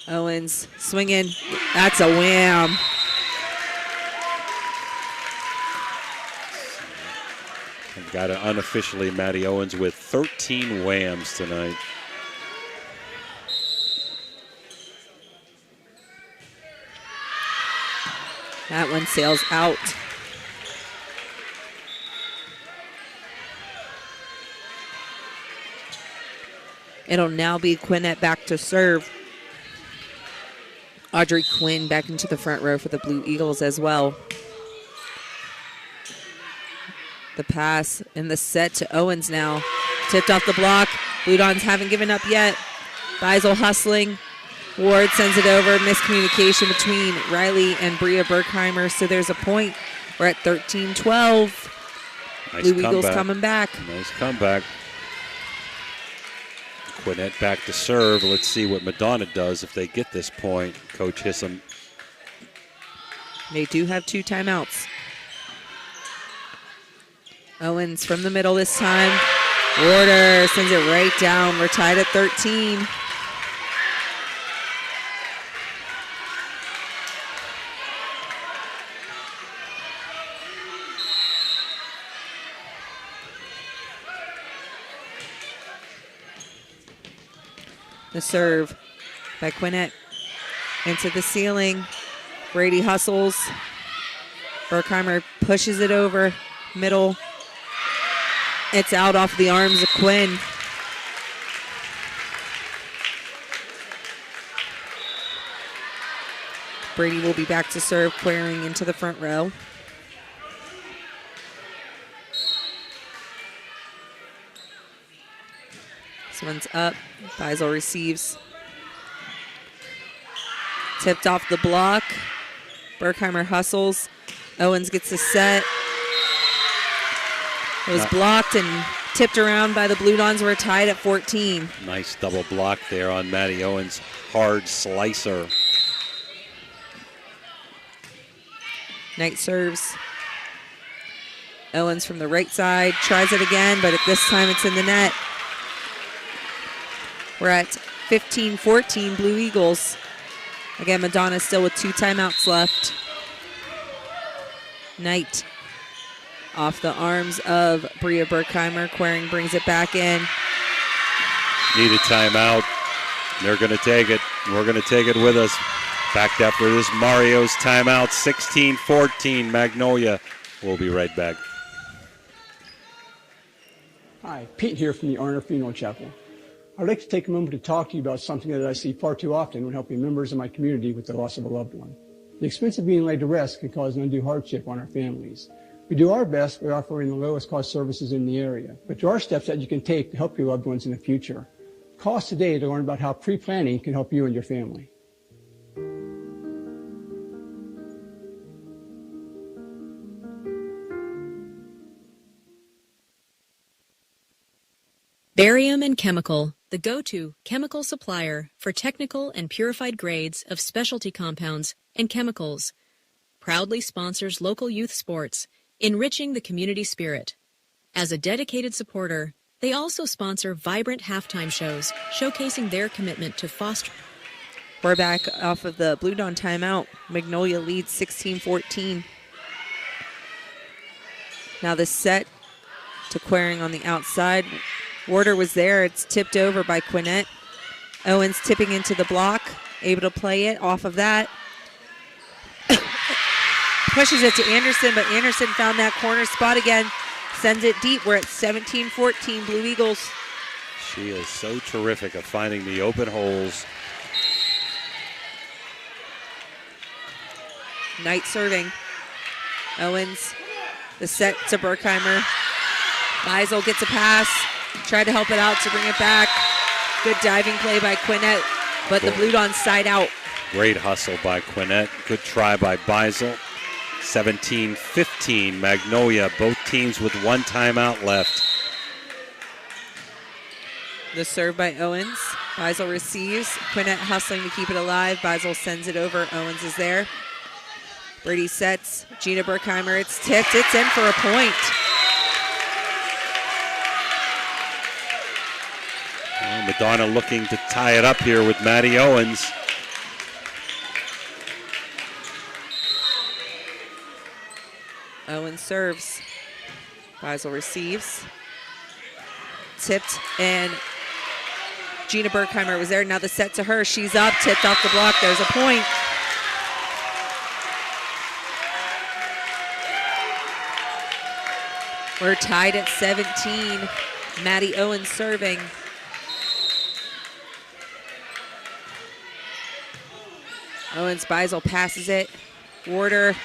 Owens swinging. That's a wham.
I've got it unofficially, Maddie Owens with 13 whams tonight.
That one sails out. It'll now be Quinnett back to serve. Audrey Quinn back into the front row for the Blue Eagles as well. The pass and the set to Owens now. Tipped off the block. Blue Dons haven't given up yet. Beisel hustling. Ward sends it over. Miscommunication between Riley and Bria Berkheimer. So there's a point. We're at 13-12.
Nice
Blue Eagles coming back.
Nice comeback. Quinnett back to serve. Let's see what Madonna does if they get this point. Coach Hissam.
They do have 2 timeouts. Owens from the middle this time. Warder sends it right down. We're tied at 13. The serve by Quinnett into the ceiling. Brady hustles. Berkheimer pushes it over. Middle. It's out off the arms of Quinn. Brady will be back to serve, clearing into the front row. This one's up. Beisel receives. Tipped off the block. Berkheimer hustles. Owens gets the set. It was blocked and tipped around by the Blue Dons. We're tied at 14.
Nice double block there on Maddie Owens. Hard slicer.
Knight serves. Owens from the right side. Tries it again, but at this time it's in the net. We're at 15-14 Blue Eagles. Again, Madonna still with 2 timeouts left. Knight off the arms of Bria Berkheimer. Quering brings it back in.
Need a timeout. They're going to take it. We're going to take it with us. Back after this Mario's timeout. 16-14 Magnolia. We'll be right back.
Hi, Pete here from the Arner Funeral Chapel. I'd like to take a moment to talk to you about something that I see far too often when helping members of my community with the loss of a loved one. The expense of being laid to rest can cause an undue hardship on our families. We do our best by offering the lowest cost services in the area, but there are steps that you can take to help your loved ones in the future. Call us today to learn about how pre-planning can help you and your family.
Barium and Chemical, the go-to chemical supplier for technical and purified grades of specialty compounds and chemicals. Proudly sponsors local youth sports, enriching the community spirit. As a dedicated supporter, they also sponsor vibrant halftime shows, showcasing their commitment to foster.
We're back off of the Blue Dawn timeout. Magnolia leads 16-14. Now the set to Quering on the outside. Warder was there. It's tipped over by Quinnett. Owens tipping into the block. Able to play it off of that. Pushes it to Anderson, but Anderson found that corner spot again. Sends it deep. We're at 17-14 Blue Eagles.
She is so terrific at finding the open holes.
Knight serving. Owens, the set to Berkheimer. Beisel gets a pass. Tried to help it out to bring it back. Good diving play by Quinnett, but the Blue Dons side out.
Great hustle by Quinnett. Good try by Beisel. 17-15 Magnolia. Both teams with 1 timeout left.
The serve by Owens. Beisel receives. Quinnett hustling to keep it alive. Beisel sends it over. Owens is there. Brady sets. Gina Berkheimer, it's tipped. It's in for a point.
Well, Madonna looking to tie it up here with Maddie Owens.
Owens serves. Beisel receives. Tipped, and Gina Berkheimer was there. Now the set to her. She's up, tipped off the block. There's a point. We're tied at 17. Maddie Owens serving. Owens, Beisel passes it. Warder.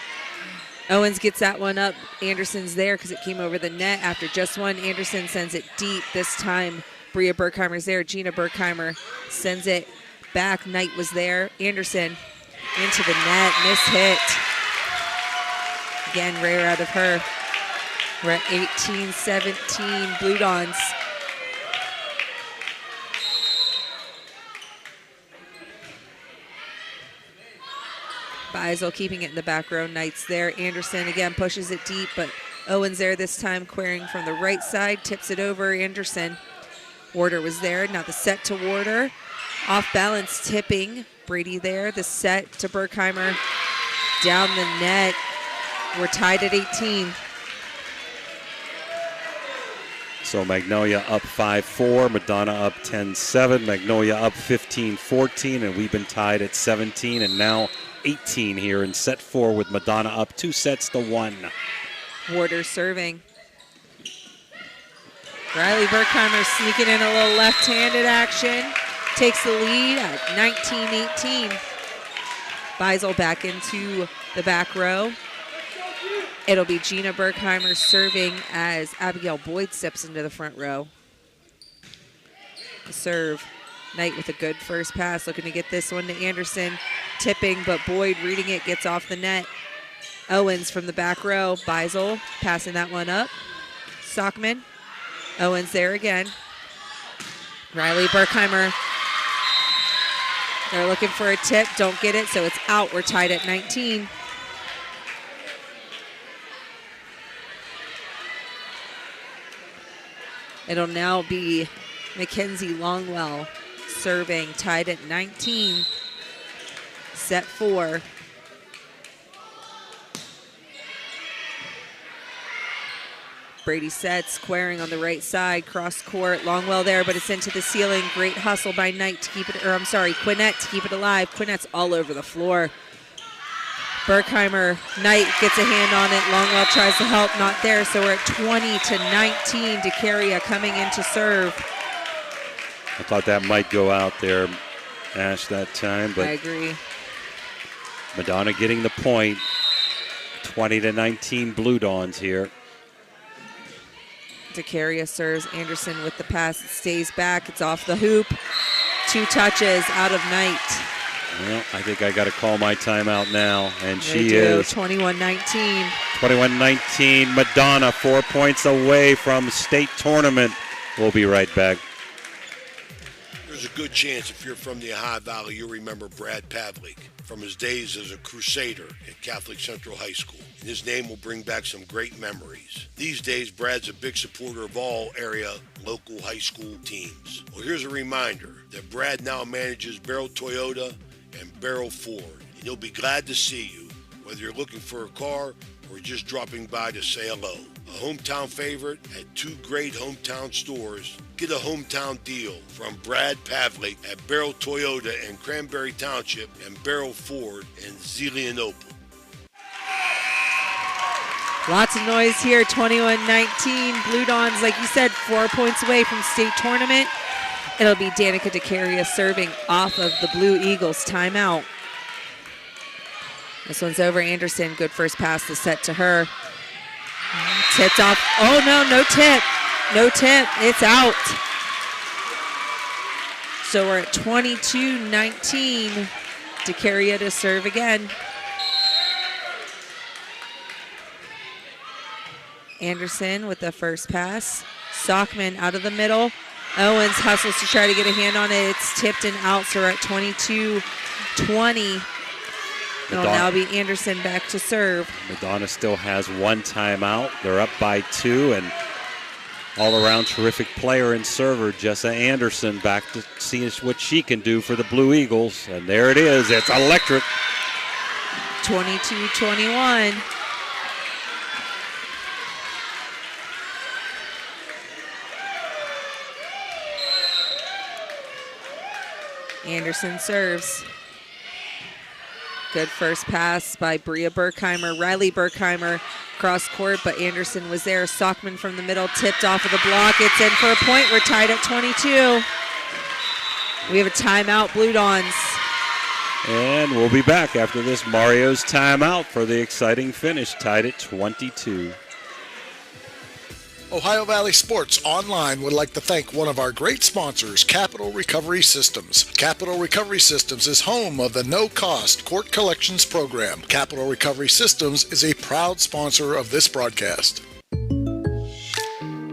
Owens gets that one up. Anderson's there because it came over the net after just one. Anderson sends it deep. This time, Bria Berkheimer's there. Gina Berkheimer sends it back. Knight was there. Anderson into the net. Miss hit. Again, rare out of her. We're at 18-17 Blue Dons. Beisel keeping it in the back row. Knight's there. Anderson again pushes it deep, but Owens there this time, querying from the right side, tips it over. Anderson. Warder was there. Now the set to Warder. Off balance tipping. Brady there. The set to Berkheimer. Down the net. We're tied at 18.
So Magnolia up 5-4, Madonna up 10-7, Magnolia up 15-14, and we've been tied at 17 and now 18 here in set 4 with Madonna up 2-1.
Warder serving. Riley Berkheimer sneaking in a little left-handed action. Takes the lead at 19-18. Beisel back into the back row. It'll be Gina Berkheimer serving as Abigail Boyd steps into the front row. The serve. Knight with a good first pass, looking to get this one to Anderson. Tipping, but Boyd reading it, gets off the net. Owens from the back row. Beisel passing that one up. Stockman. Owens there again. Riley Berkheimer. They're looking for a tip, don't get it, so it's out. We're tied at 19. It'll now be Mackenzie Longwell serving, tied at 19. Set 4. Brady sets, squaring on the right side, cross court. Longwell there, but it's into the ceiling. Great hustle by Knight to keep it, Quinnett to keep it alive. Quinnett's all over the floor. Berkheimer, Knight gets a hand on it. Longwell tries to help, not there. So we're at 20-19. DeCaria coming in to serve.
I thought that might go out there, Ash, that time, but
I agree.
Madonna getting the point. 20-19 Blue Dons here.
DeCaria serves. Anderson with the pass. It stays back. It's off the hoop. 2 touches out of Knight.
Well, I think I got to call my timeout now, and she
do.
is
21-19.
21-19. Madonna 4 points away from state tournament. We'll be right back.
There's a good chance if you're from the Ohio Valley, you'll remember Brad Pavlik from his days as a crusader at Catholic Central High School. And his name will bring back some great memories. These days, Brad's a big supporter of all area local high school teams. Well, here's a reminder that Brad now manages Barrel Toyota and Barrel Ford. And he'll be glad to see you, whether you're looking for a car or just dropping by to say hello. A hometown favorite at 2 great hometown stores. Get a hometown deal from Brad Pavlik at Barrel Toyota in Cranberry Township and Barrel Ford in Zelienople.
Lots of noise here, 21-19. Blue Dons, like you said, 4 points away from state tournament. It'll be Danica DeCaria serving off of the Blue Eagles timeout. This one's over. Anderson, good first pass, the set to her. Tipped off. Oh, no tip. No tip. It's out. So we're at 22-19. DeCaria to serve again. Anderson with the first pass. Stockman out of the middle. Owens hustles to try to get a hand on it. It's tipped and out, so we're at 22-20. It'll now be Anderson back to serve.
Madonna still has one timeout. They're up by 2, and all-around terrific player and server, Jessa Anderson, back to see what she can do for the Blue Eagles. And there it is. It's electric.
22-21. Anderson serves. Good first pass by Bria Berkheimer. Riley Berkheimer cross court, but Anderson was there. Sockman from the middle, tipped off of the block. It's in for a point. We're tied at 22. We have a timeout, Blue Dons.
And we'll be back after this Mario's timeout for the exciting finish, tied at 22.
Ohio Valley Sports Online would like to thank one of our great sponsors, Capital Recovery Systems. Capital Recovery Systems is home of the no-cost court collections program. Capital Recovery Systems is a proud sponsor of this broadcast.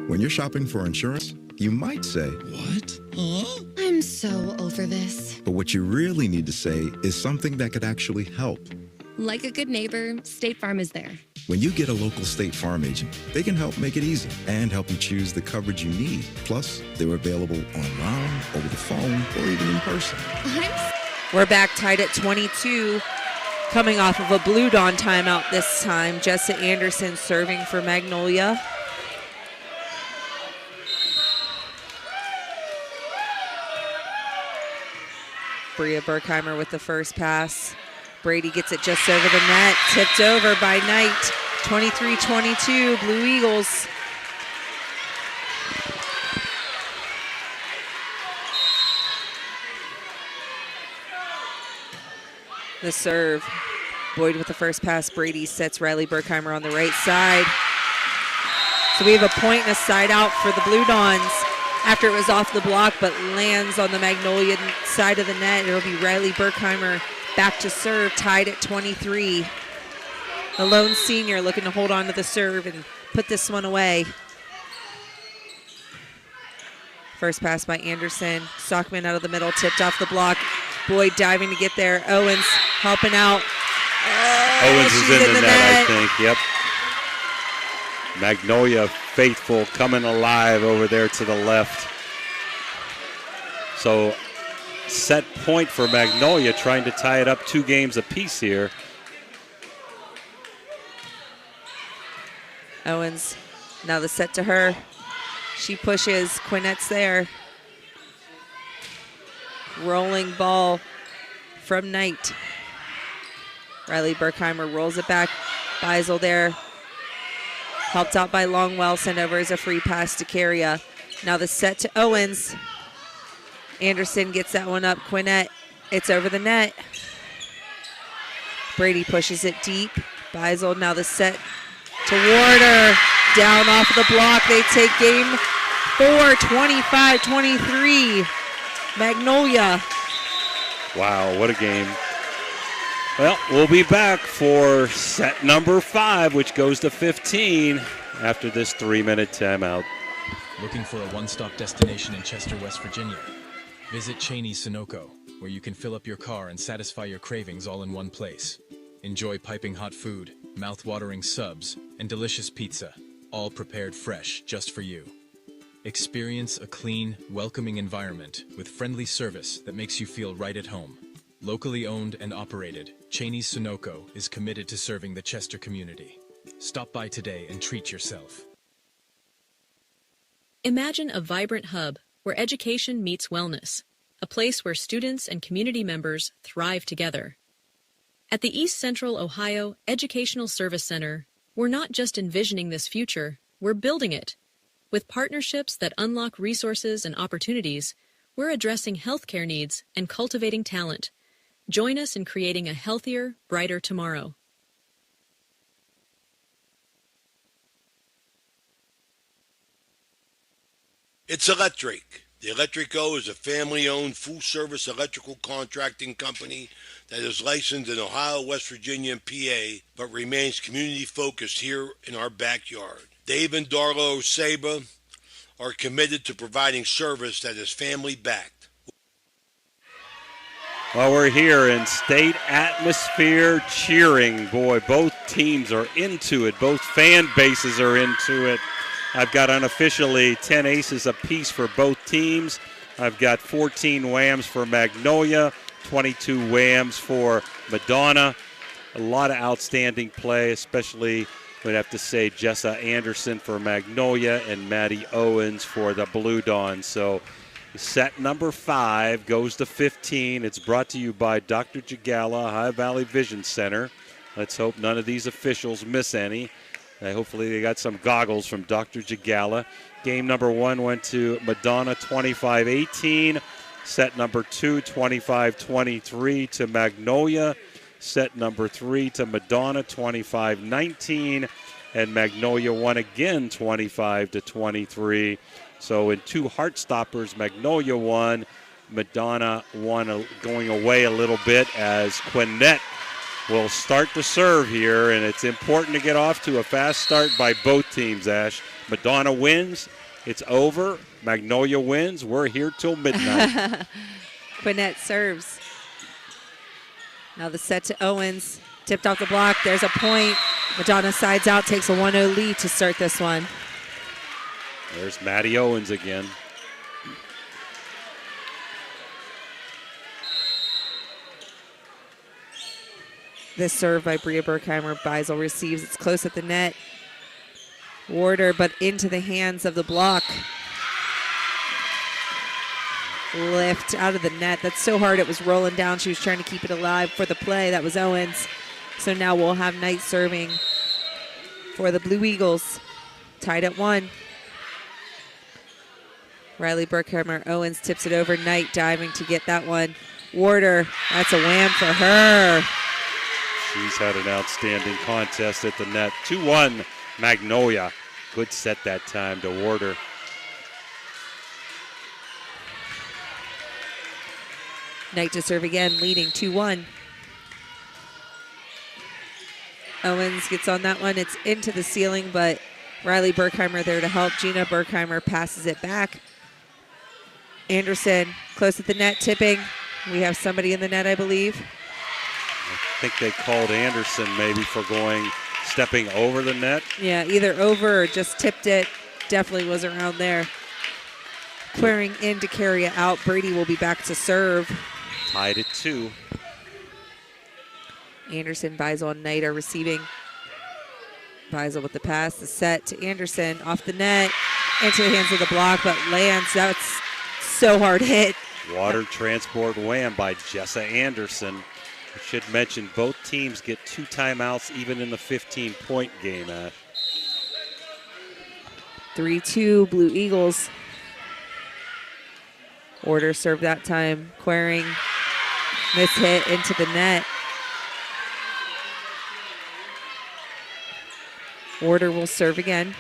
When you're shopping for insurance, you might say, "What? Huh?"
I'm so over this.
But what you really need to say is something that could actually help.
Like a good neighbor, State Farm is there.
When you get a local State Farm agent, they can help make it easy and help you choose the coverage you need. Plus, they're available online, over the phone, or even in person.
We're back tied at 22, coming off of a Blue Dawn timeout this time. Jessa Anderson serving for Magnolia. Bria Berkheimer with the first pass. Brady gets it just over the net, tipped over by Knight. 23-22, Blue Eagles. The serve. Boyd with the first pass. Brady sets Riley Berkheimer on the right side. So we have a point and a side out for the Blue Dons after it was off the block, but lands on the Magnolia side of the net. It'll be Riley Berkheimer back to serve, tied at 23. The lone senior looking to hold on to the serve and put this one away. First pass by Anderson. Sockman out of the middle, tipped off the block. Boyd diving to get there. Owens helping out.
Owens is in the net, I think. Yep. Magnolia faithful coming alive over there to the left. So set point for Magnolia, trying to tie it up 2 games apiece here.
Owens, now the set to her. She pushes, Quinnette's there. Rolling ball from Knight. Riley Berkheimer rolls it back. Beisel there. Helped out by Longwell, sent over as a free pass to Carria. Now the set to Owens. Anderson gets that one up. Quinnette, it's over the net. Brady pushes it deep. Beisel, now the set to Warder. Down off the block. They take game 4, 25-23. Magnolia.
Wow, what a game. Well, we'll be back for set number 5, which goes to 15 after this 3-minute timeout.
Looking for a one-stop destination in Chester, West Virginia? Visit Cheney's Sunoco, where you can fill up your car and satisfy your cravings all in one place. Enjoy piping hot food, mouth-watering subs, and delicious pizza, all prepared fresh just for you. Experience a clean, welcoming environment with friendly service that makes you feel right at home. Locally owned and operated, Cheney's Sunoco is committed to serving the Chester community. Stop by today and treat yourself.
Imagine a vibrant hub where education meets wellness, a place where students and community members thrive together. At the East Central Ohio Educational Service Center, we're not just envisioning this future, we're building it. With partnerships that unlock resources and opportunities, we're addressing healthcare needs and cultivating talent. Join us in creating a healthier, brighter tomorrow.
It's electric. The Electrico is a family-owned, full-service electrical contracting company that is licensed in Ohio, West Virginia, and PA, but remains community-focused here in our backyard. Dave and Darla Oseba are committed to providing service that is family-backed.
Well, we're here in state atmosphere cheering. Boy, both teams are into it. Both fan bases are into it. I've got unofficially 10 aces apiece for both teams. I've got 14 whams for Magnolia, 22 whams for Madonna. A lot of outstanding play, especially, we'd have to say, Jessa Anderson for Magnolia and Maddie Owens for the Blue Dons. So set number 5 goes to 15. It's brought to you by Dr. Jagala, High Valley Vision Center. Let's hope none of these officials miss any. Hopefully they got some goggles from Dr. Jagala. Game number 1 went to Madonna 25-18. Set number 2, 25-23 to Magnolia. Set number 3 to Madonna 25-19. And Magnolia won again 25-23. So in 2 Heartstoppers, Magnolia won. Madonna won going away a little bit as Quinnett will start to serve here, and it's important to get off to a fast start by both teams, Ash. Madonna wins. It's over. Magnolia wins. We're here till midnight.
Quinnett serves. Now the set to Owens. Tipped off the block. There's a point. Madonna sides out, takes a 1-0 lead to start this one.
There's Maddie Owens again.
This serve by Bria Berkheimer. Beisel receives. It's close at the net. Warder, but into the hands of the block. Lift out of the net. That's so hard. It was rolling down. She was trying to keep it alive for the play. That was Owens. So now we'll have Knight serving for the Blue Eagles. Tied at 1. Riley Berkheimer. Owens tips it over. Knight diving to get that one. Warder. That's a wham for her.
She's had an outstanding contest at the net. 2-1 Magnolia. Good set that time to Warder.
Knight to serve again, leading 2-1. Owens gets on that one. It's into the ceiling, but Riley Berkheimer there to help. Gina Berkheimer passes it back. Anderson close at the net, tipping. We have somebody in the net, I believe.
I think they called Anderson maybe for stepping over the net.
Yeah, either over or just tipped it. Definitely was around there. Clearing in to carry it out. Brady will be back to serve.
Tied at 2.
Anderson, Beisel, and Knight are receiving. Beisel with the pass. The set to Anderson off the net. Into the hands of the block, but lands. That's so hard hit.
Water transport wham by Jessa Anderson. I should mention both teams get 2 timeouts even in the 15-point game, Ash.
3-2 Blue Eagles. Order served that time. Queering. Miss hit into the net. Order will serve again.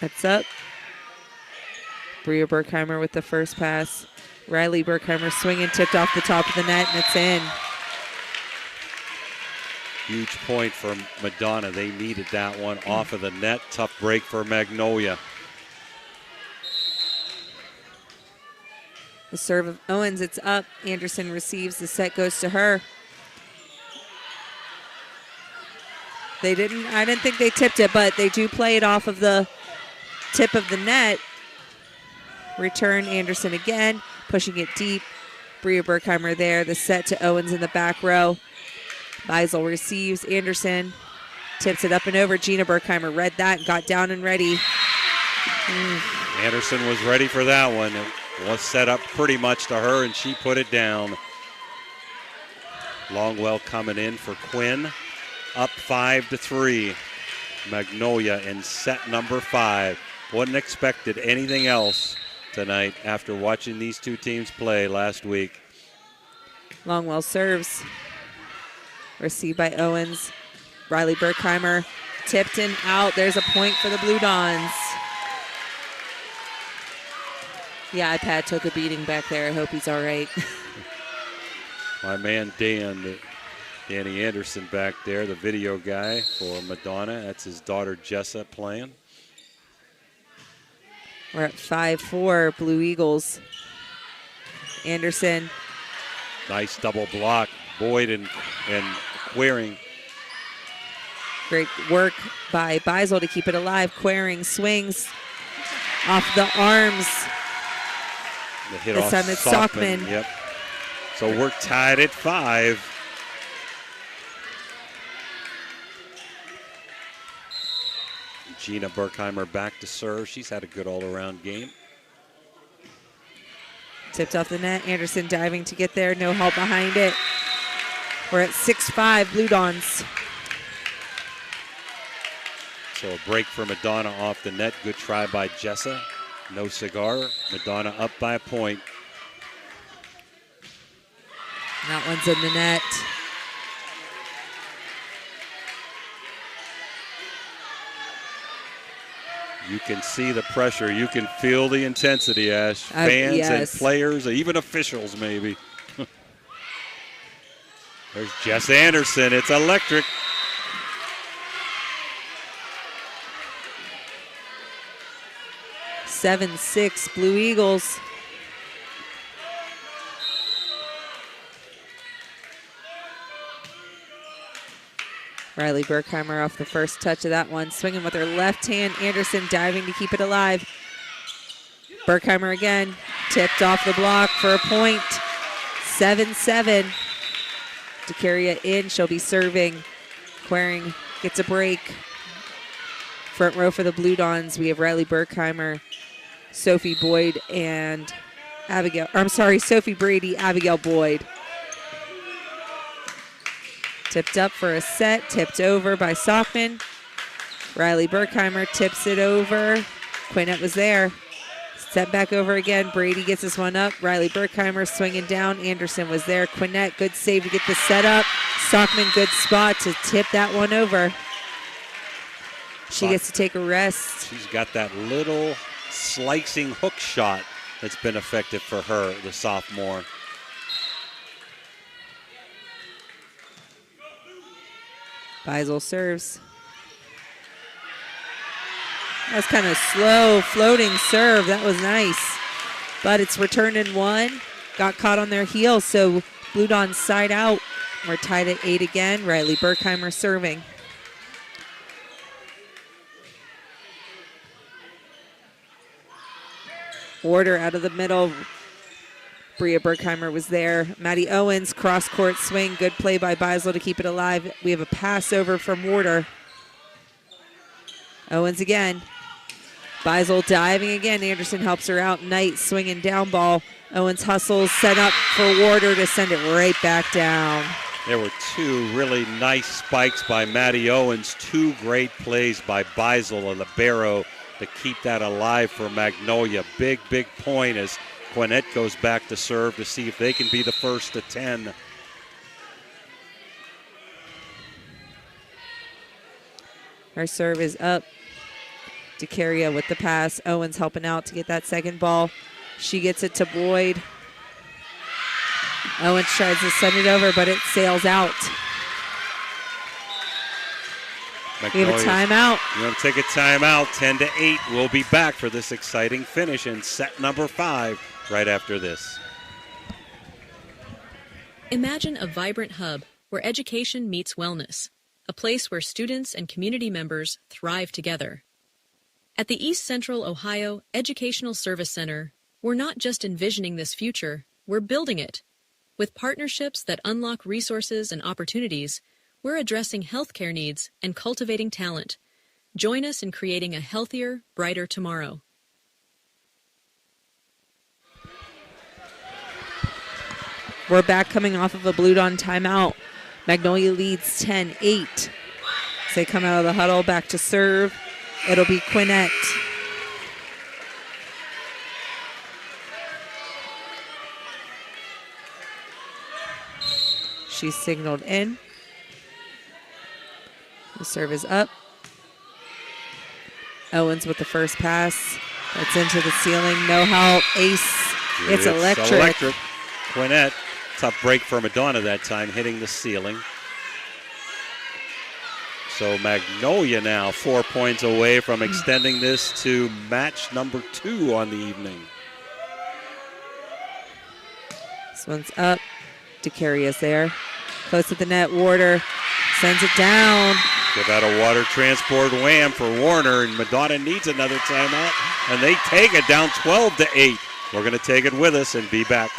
That's up. Bria Berkheimer with the first pass. Riley Berkheimer swinging, tipped off the top of the net, and it's in.
Huge point for Madonna. They needed that one off of the net. Tough break for Magnolia.
The serve of Owens, it's up. Anderson receives. The set goes to her. I didn't think they tipped it, but they do play it off of the tip of the net. Return Anderson again, pushing it deep. Bria Berkheimer there. The set to Owens in the back row. Beisel receives. Anderson tips it up and over. Gina Berkheimer read that and got down and ready.
Anderson was ready for that one. It was set up pretty much to her, and she put it down. Longwell coming in for Quinn. Up 5-3. Magnolia in set number 5. Wouldn't expected anything else tonight after watching these two teams play last week.
Longwell serves. Received by Owens. Riley Berkheimer tipped and out. There's a point for the Blue Dons. The iPad took a beating back there. I hope he's all right.
My man Danny Anderson back there, the video guy for Madonna. That's his daughter Jessa playing.
We're at 5-4, Blue Eagles. Anderson.
Nice double block. Boyd and Queering.
Great work by Beisel to keep it alive. Queering swings off the arms.
The hit
This
off
time it's
Sockman.
Sockman.
Yep. So we're tied at 5. Gina Berkheimer back to serve. She's had a good all-around game.
Tipped off the net. Anderson diving to get there. No help behind it. We're at 6-5, Blue Dons.
So a break for Madonna off the net. Good try by Jessa. No cigar. Madonna up by a point.
That one's in the net.
You can see the pressure. You can feel the intensity, Ash. Fans
yes.
and players, even officials maybe. There's Jess Anderson. It's electric.
7-6, Blue Eagles. Riley Berkheimer off the first touch of that one. Swinging with her left hand. Anderson diving to keep it alive. Berkheimer again. Tipped off the block for a point. 7-7. To carry it in, she'll be serving. Queering gets a break. Front row for the Blue Dons. We have Riley Berkheimer, Sophie Boyd, and Sophie Brady, Abigail Boyd. Tipped up for a set, tipped over by Sockman. Riley Berkheimer tips it over. Quinnett was there. Set back over again. Brady gets this one up. Riley Berkheimer swinging down. Anderson was there. Quinnett, good save to get the set up. Sockman, good spot to tip that one over. She gets to take a rest.
She's got that little slicing hook shot that's been effective for her, the sophomore.
Beisel serves. That was kind of slow, floating serve. That was nice. But it's returned in 1. Got caught on their heels, so Blue Dons side out. We're tied at 8 again. Riley Berkheimer serving. Order out of the middle. Bria Berkheimer was there. Maddie Owens, cross-court swing. Good play by Beisel to keep it alive. We have a pass over from Warder. Owens again. Beisel diving again. Anderson helps her out. Knight swinging down ball. Owens hustles, set up for Warder to send it right back down.
There were 2 really nice spikes by Maddie Owens. 2 great plays by Beisel, a libero, to keep that alive for Magnolia. Big point as Quinnett goes back to serve to see if they can be the first to 10.
Her serve is up. DeCaria with the pass. Owens helping out to get that second ball. She gets it to Boyd. Owens tries to send it over, but it sails out. We have a timeout.
You want to take a timeout. 10-8. We'll be back for this exciting finish in set number 5 right after this.
Imagine a vibrant hub where education meets wellness, a place where students and community members thrive together. At the East Central Ohio Educational Service Center, we're not just envisioning this future, we're building it. With partnerships that unlock resources and opportunities, we're addressing healthcare needs and cultivating talent. Join us in creating a healthier, brighter tomorrow.
We're back coming off of a Blue Don timeout. Magnolia leads 10-8. As they come out of the huddle, back to serve. It'll be Quinnett. She's signaled in. The serve is up. Owens with the first pass. That's into the ceiling. No help. Ace. It's electric.
Quinnett. Tough break for Madonna that time, hitting the ceiling. So Magnolia now 4 points away from extending this to match number 2 on the evening.
This one's up. DeCarius there. Close to the net. Warder sends it down.
Give out a water transport wham for Warner, and Madonna needs another timeout, and they take it down 12-8. We're going to take it with us and be back.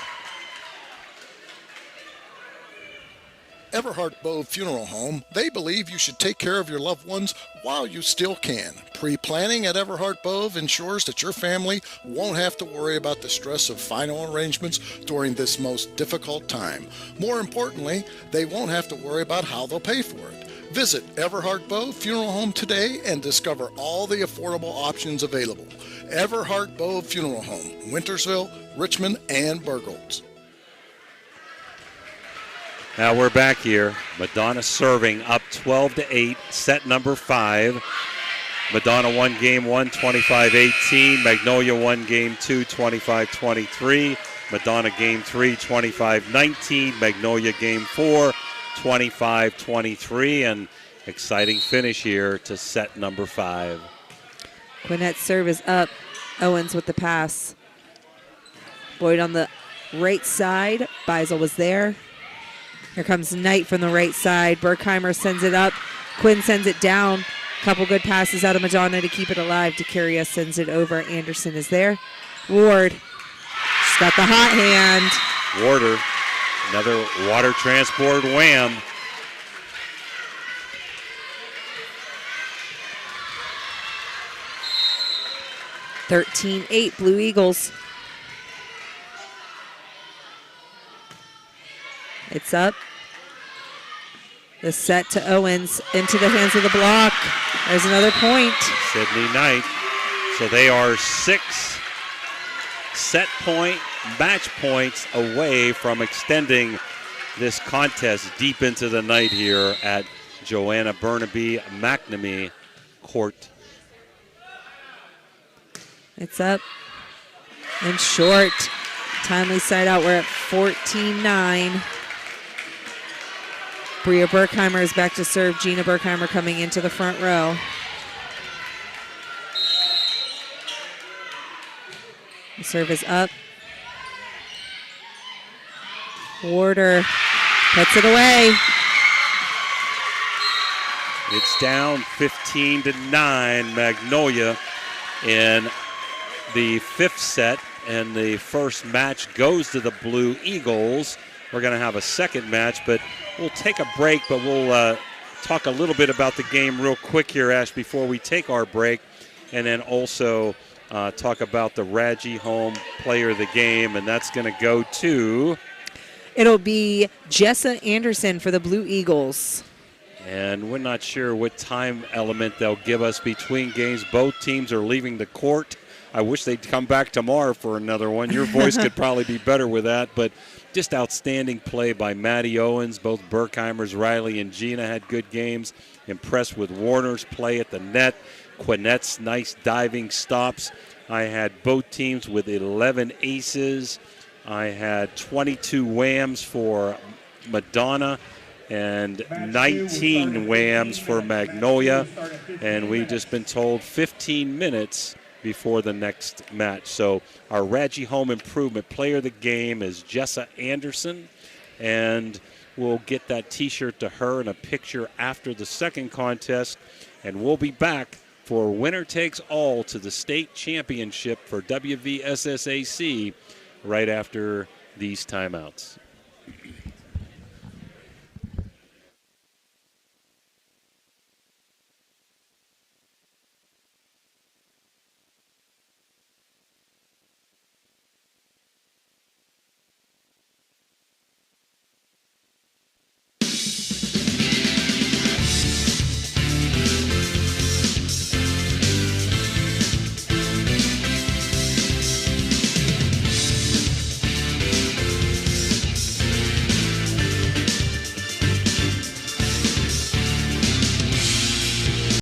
Everhart Bove Funeral Home, they believe you should take care of your loved ones while you still can. Pre-planning at Everhart Bove ensures that your family won't have to worry about the stress of final arrangements during this most difficult time. More importantly, they won't have to worry about how they'll pay for it. Visit Everhart Bove Funeral Home today and discover all the affordable options available. Everhart Bove Funeral Home, Wintersville, Richmond, and Burgolds.
Now we're back here. Madonna serving up 12-8, set number 5. Madonna won game 1, 25-18. Magnolia won game 2, 25-23. Madonna game 3, 25-19. Magnolia game 4, 25-23. And exciting finish here to set number 5.
Quinette's serve is up. Owens with the pass. Boyd on the right side. Beisel was there. Here comes Knight from the right side. Berkheimer sends it up. Quinn sends it down. Couple good passes out of Madonna to keep it alive. DeCarius sends it over. Anderson is there. Ward. She's got the hot hand.
Warder. Another water transport wham.
(13-8) Blue Eagles. It's up. The set to Owens into the hands of the block. There's another point.
Sydney Knight. So they are 6 set point, match points away from extending this contest deep into the night here at Joanna Burnaby McNamee Court.
It's up and short. Timely side out. We're at 14-9. Bria Berkheimer is back to serve. Gina Berkheimer coming into the front row. The serve is up. Warder puts it away.
It's down 15-9. Magnolia in the 5th set, and the first match goes to the Blue Eagles. We're going to have a second match, but we'll take a break, but we'll talk a little bit about the game real quick here, Ash, before we take our break, and then also talk about the Radji Home Player of the Game, and that's going to go to...
It'll be Jessa Anderson for the Blue Eagles.
And we're not sure what time element they'll give us between games. Both teams are leaving the court. I wish they'd come back tomorrow for another one. Your voice could probably be better with that, but just outstanding play by Maddie Owens. Both Berkheimers, Riley, and Gina had good games. Impressed with Warner's play at the net. Quinette's nice diving stops. I had both teams with 11 aces. I had 22 whams for Madonna and 19 whams for Magnolia. And we've just been told 15 minutes before the next match. So our Radji Home Improvement Player of the Game is Jessa Anderson, and we'll get that T-shirt to her and a picture after the second contest, and we'll be back for Winner Takes All to the state championship for WVSSAC right after these timeouts.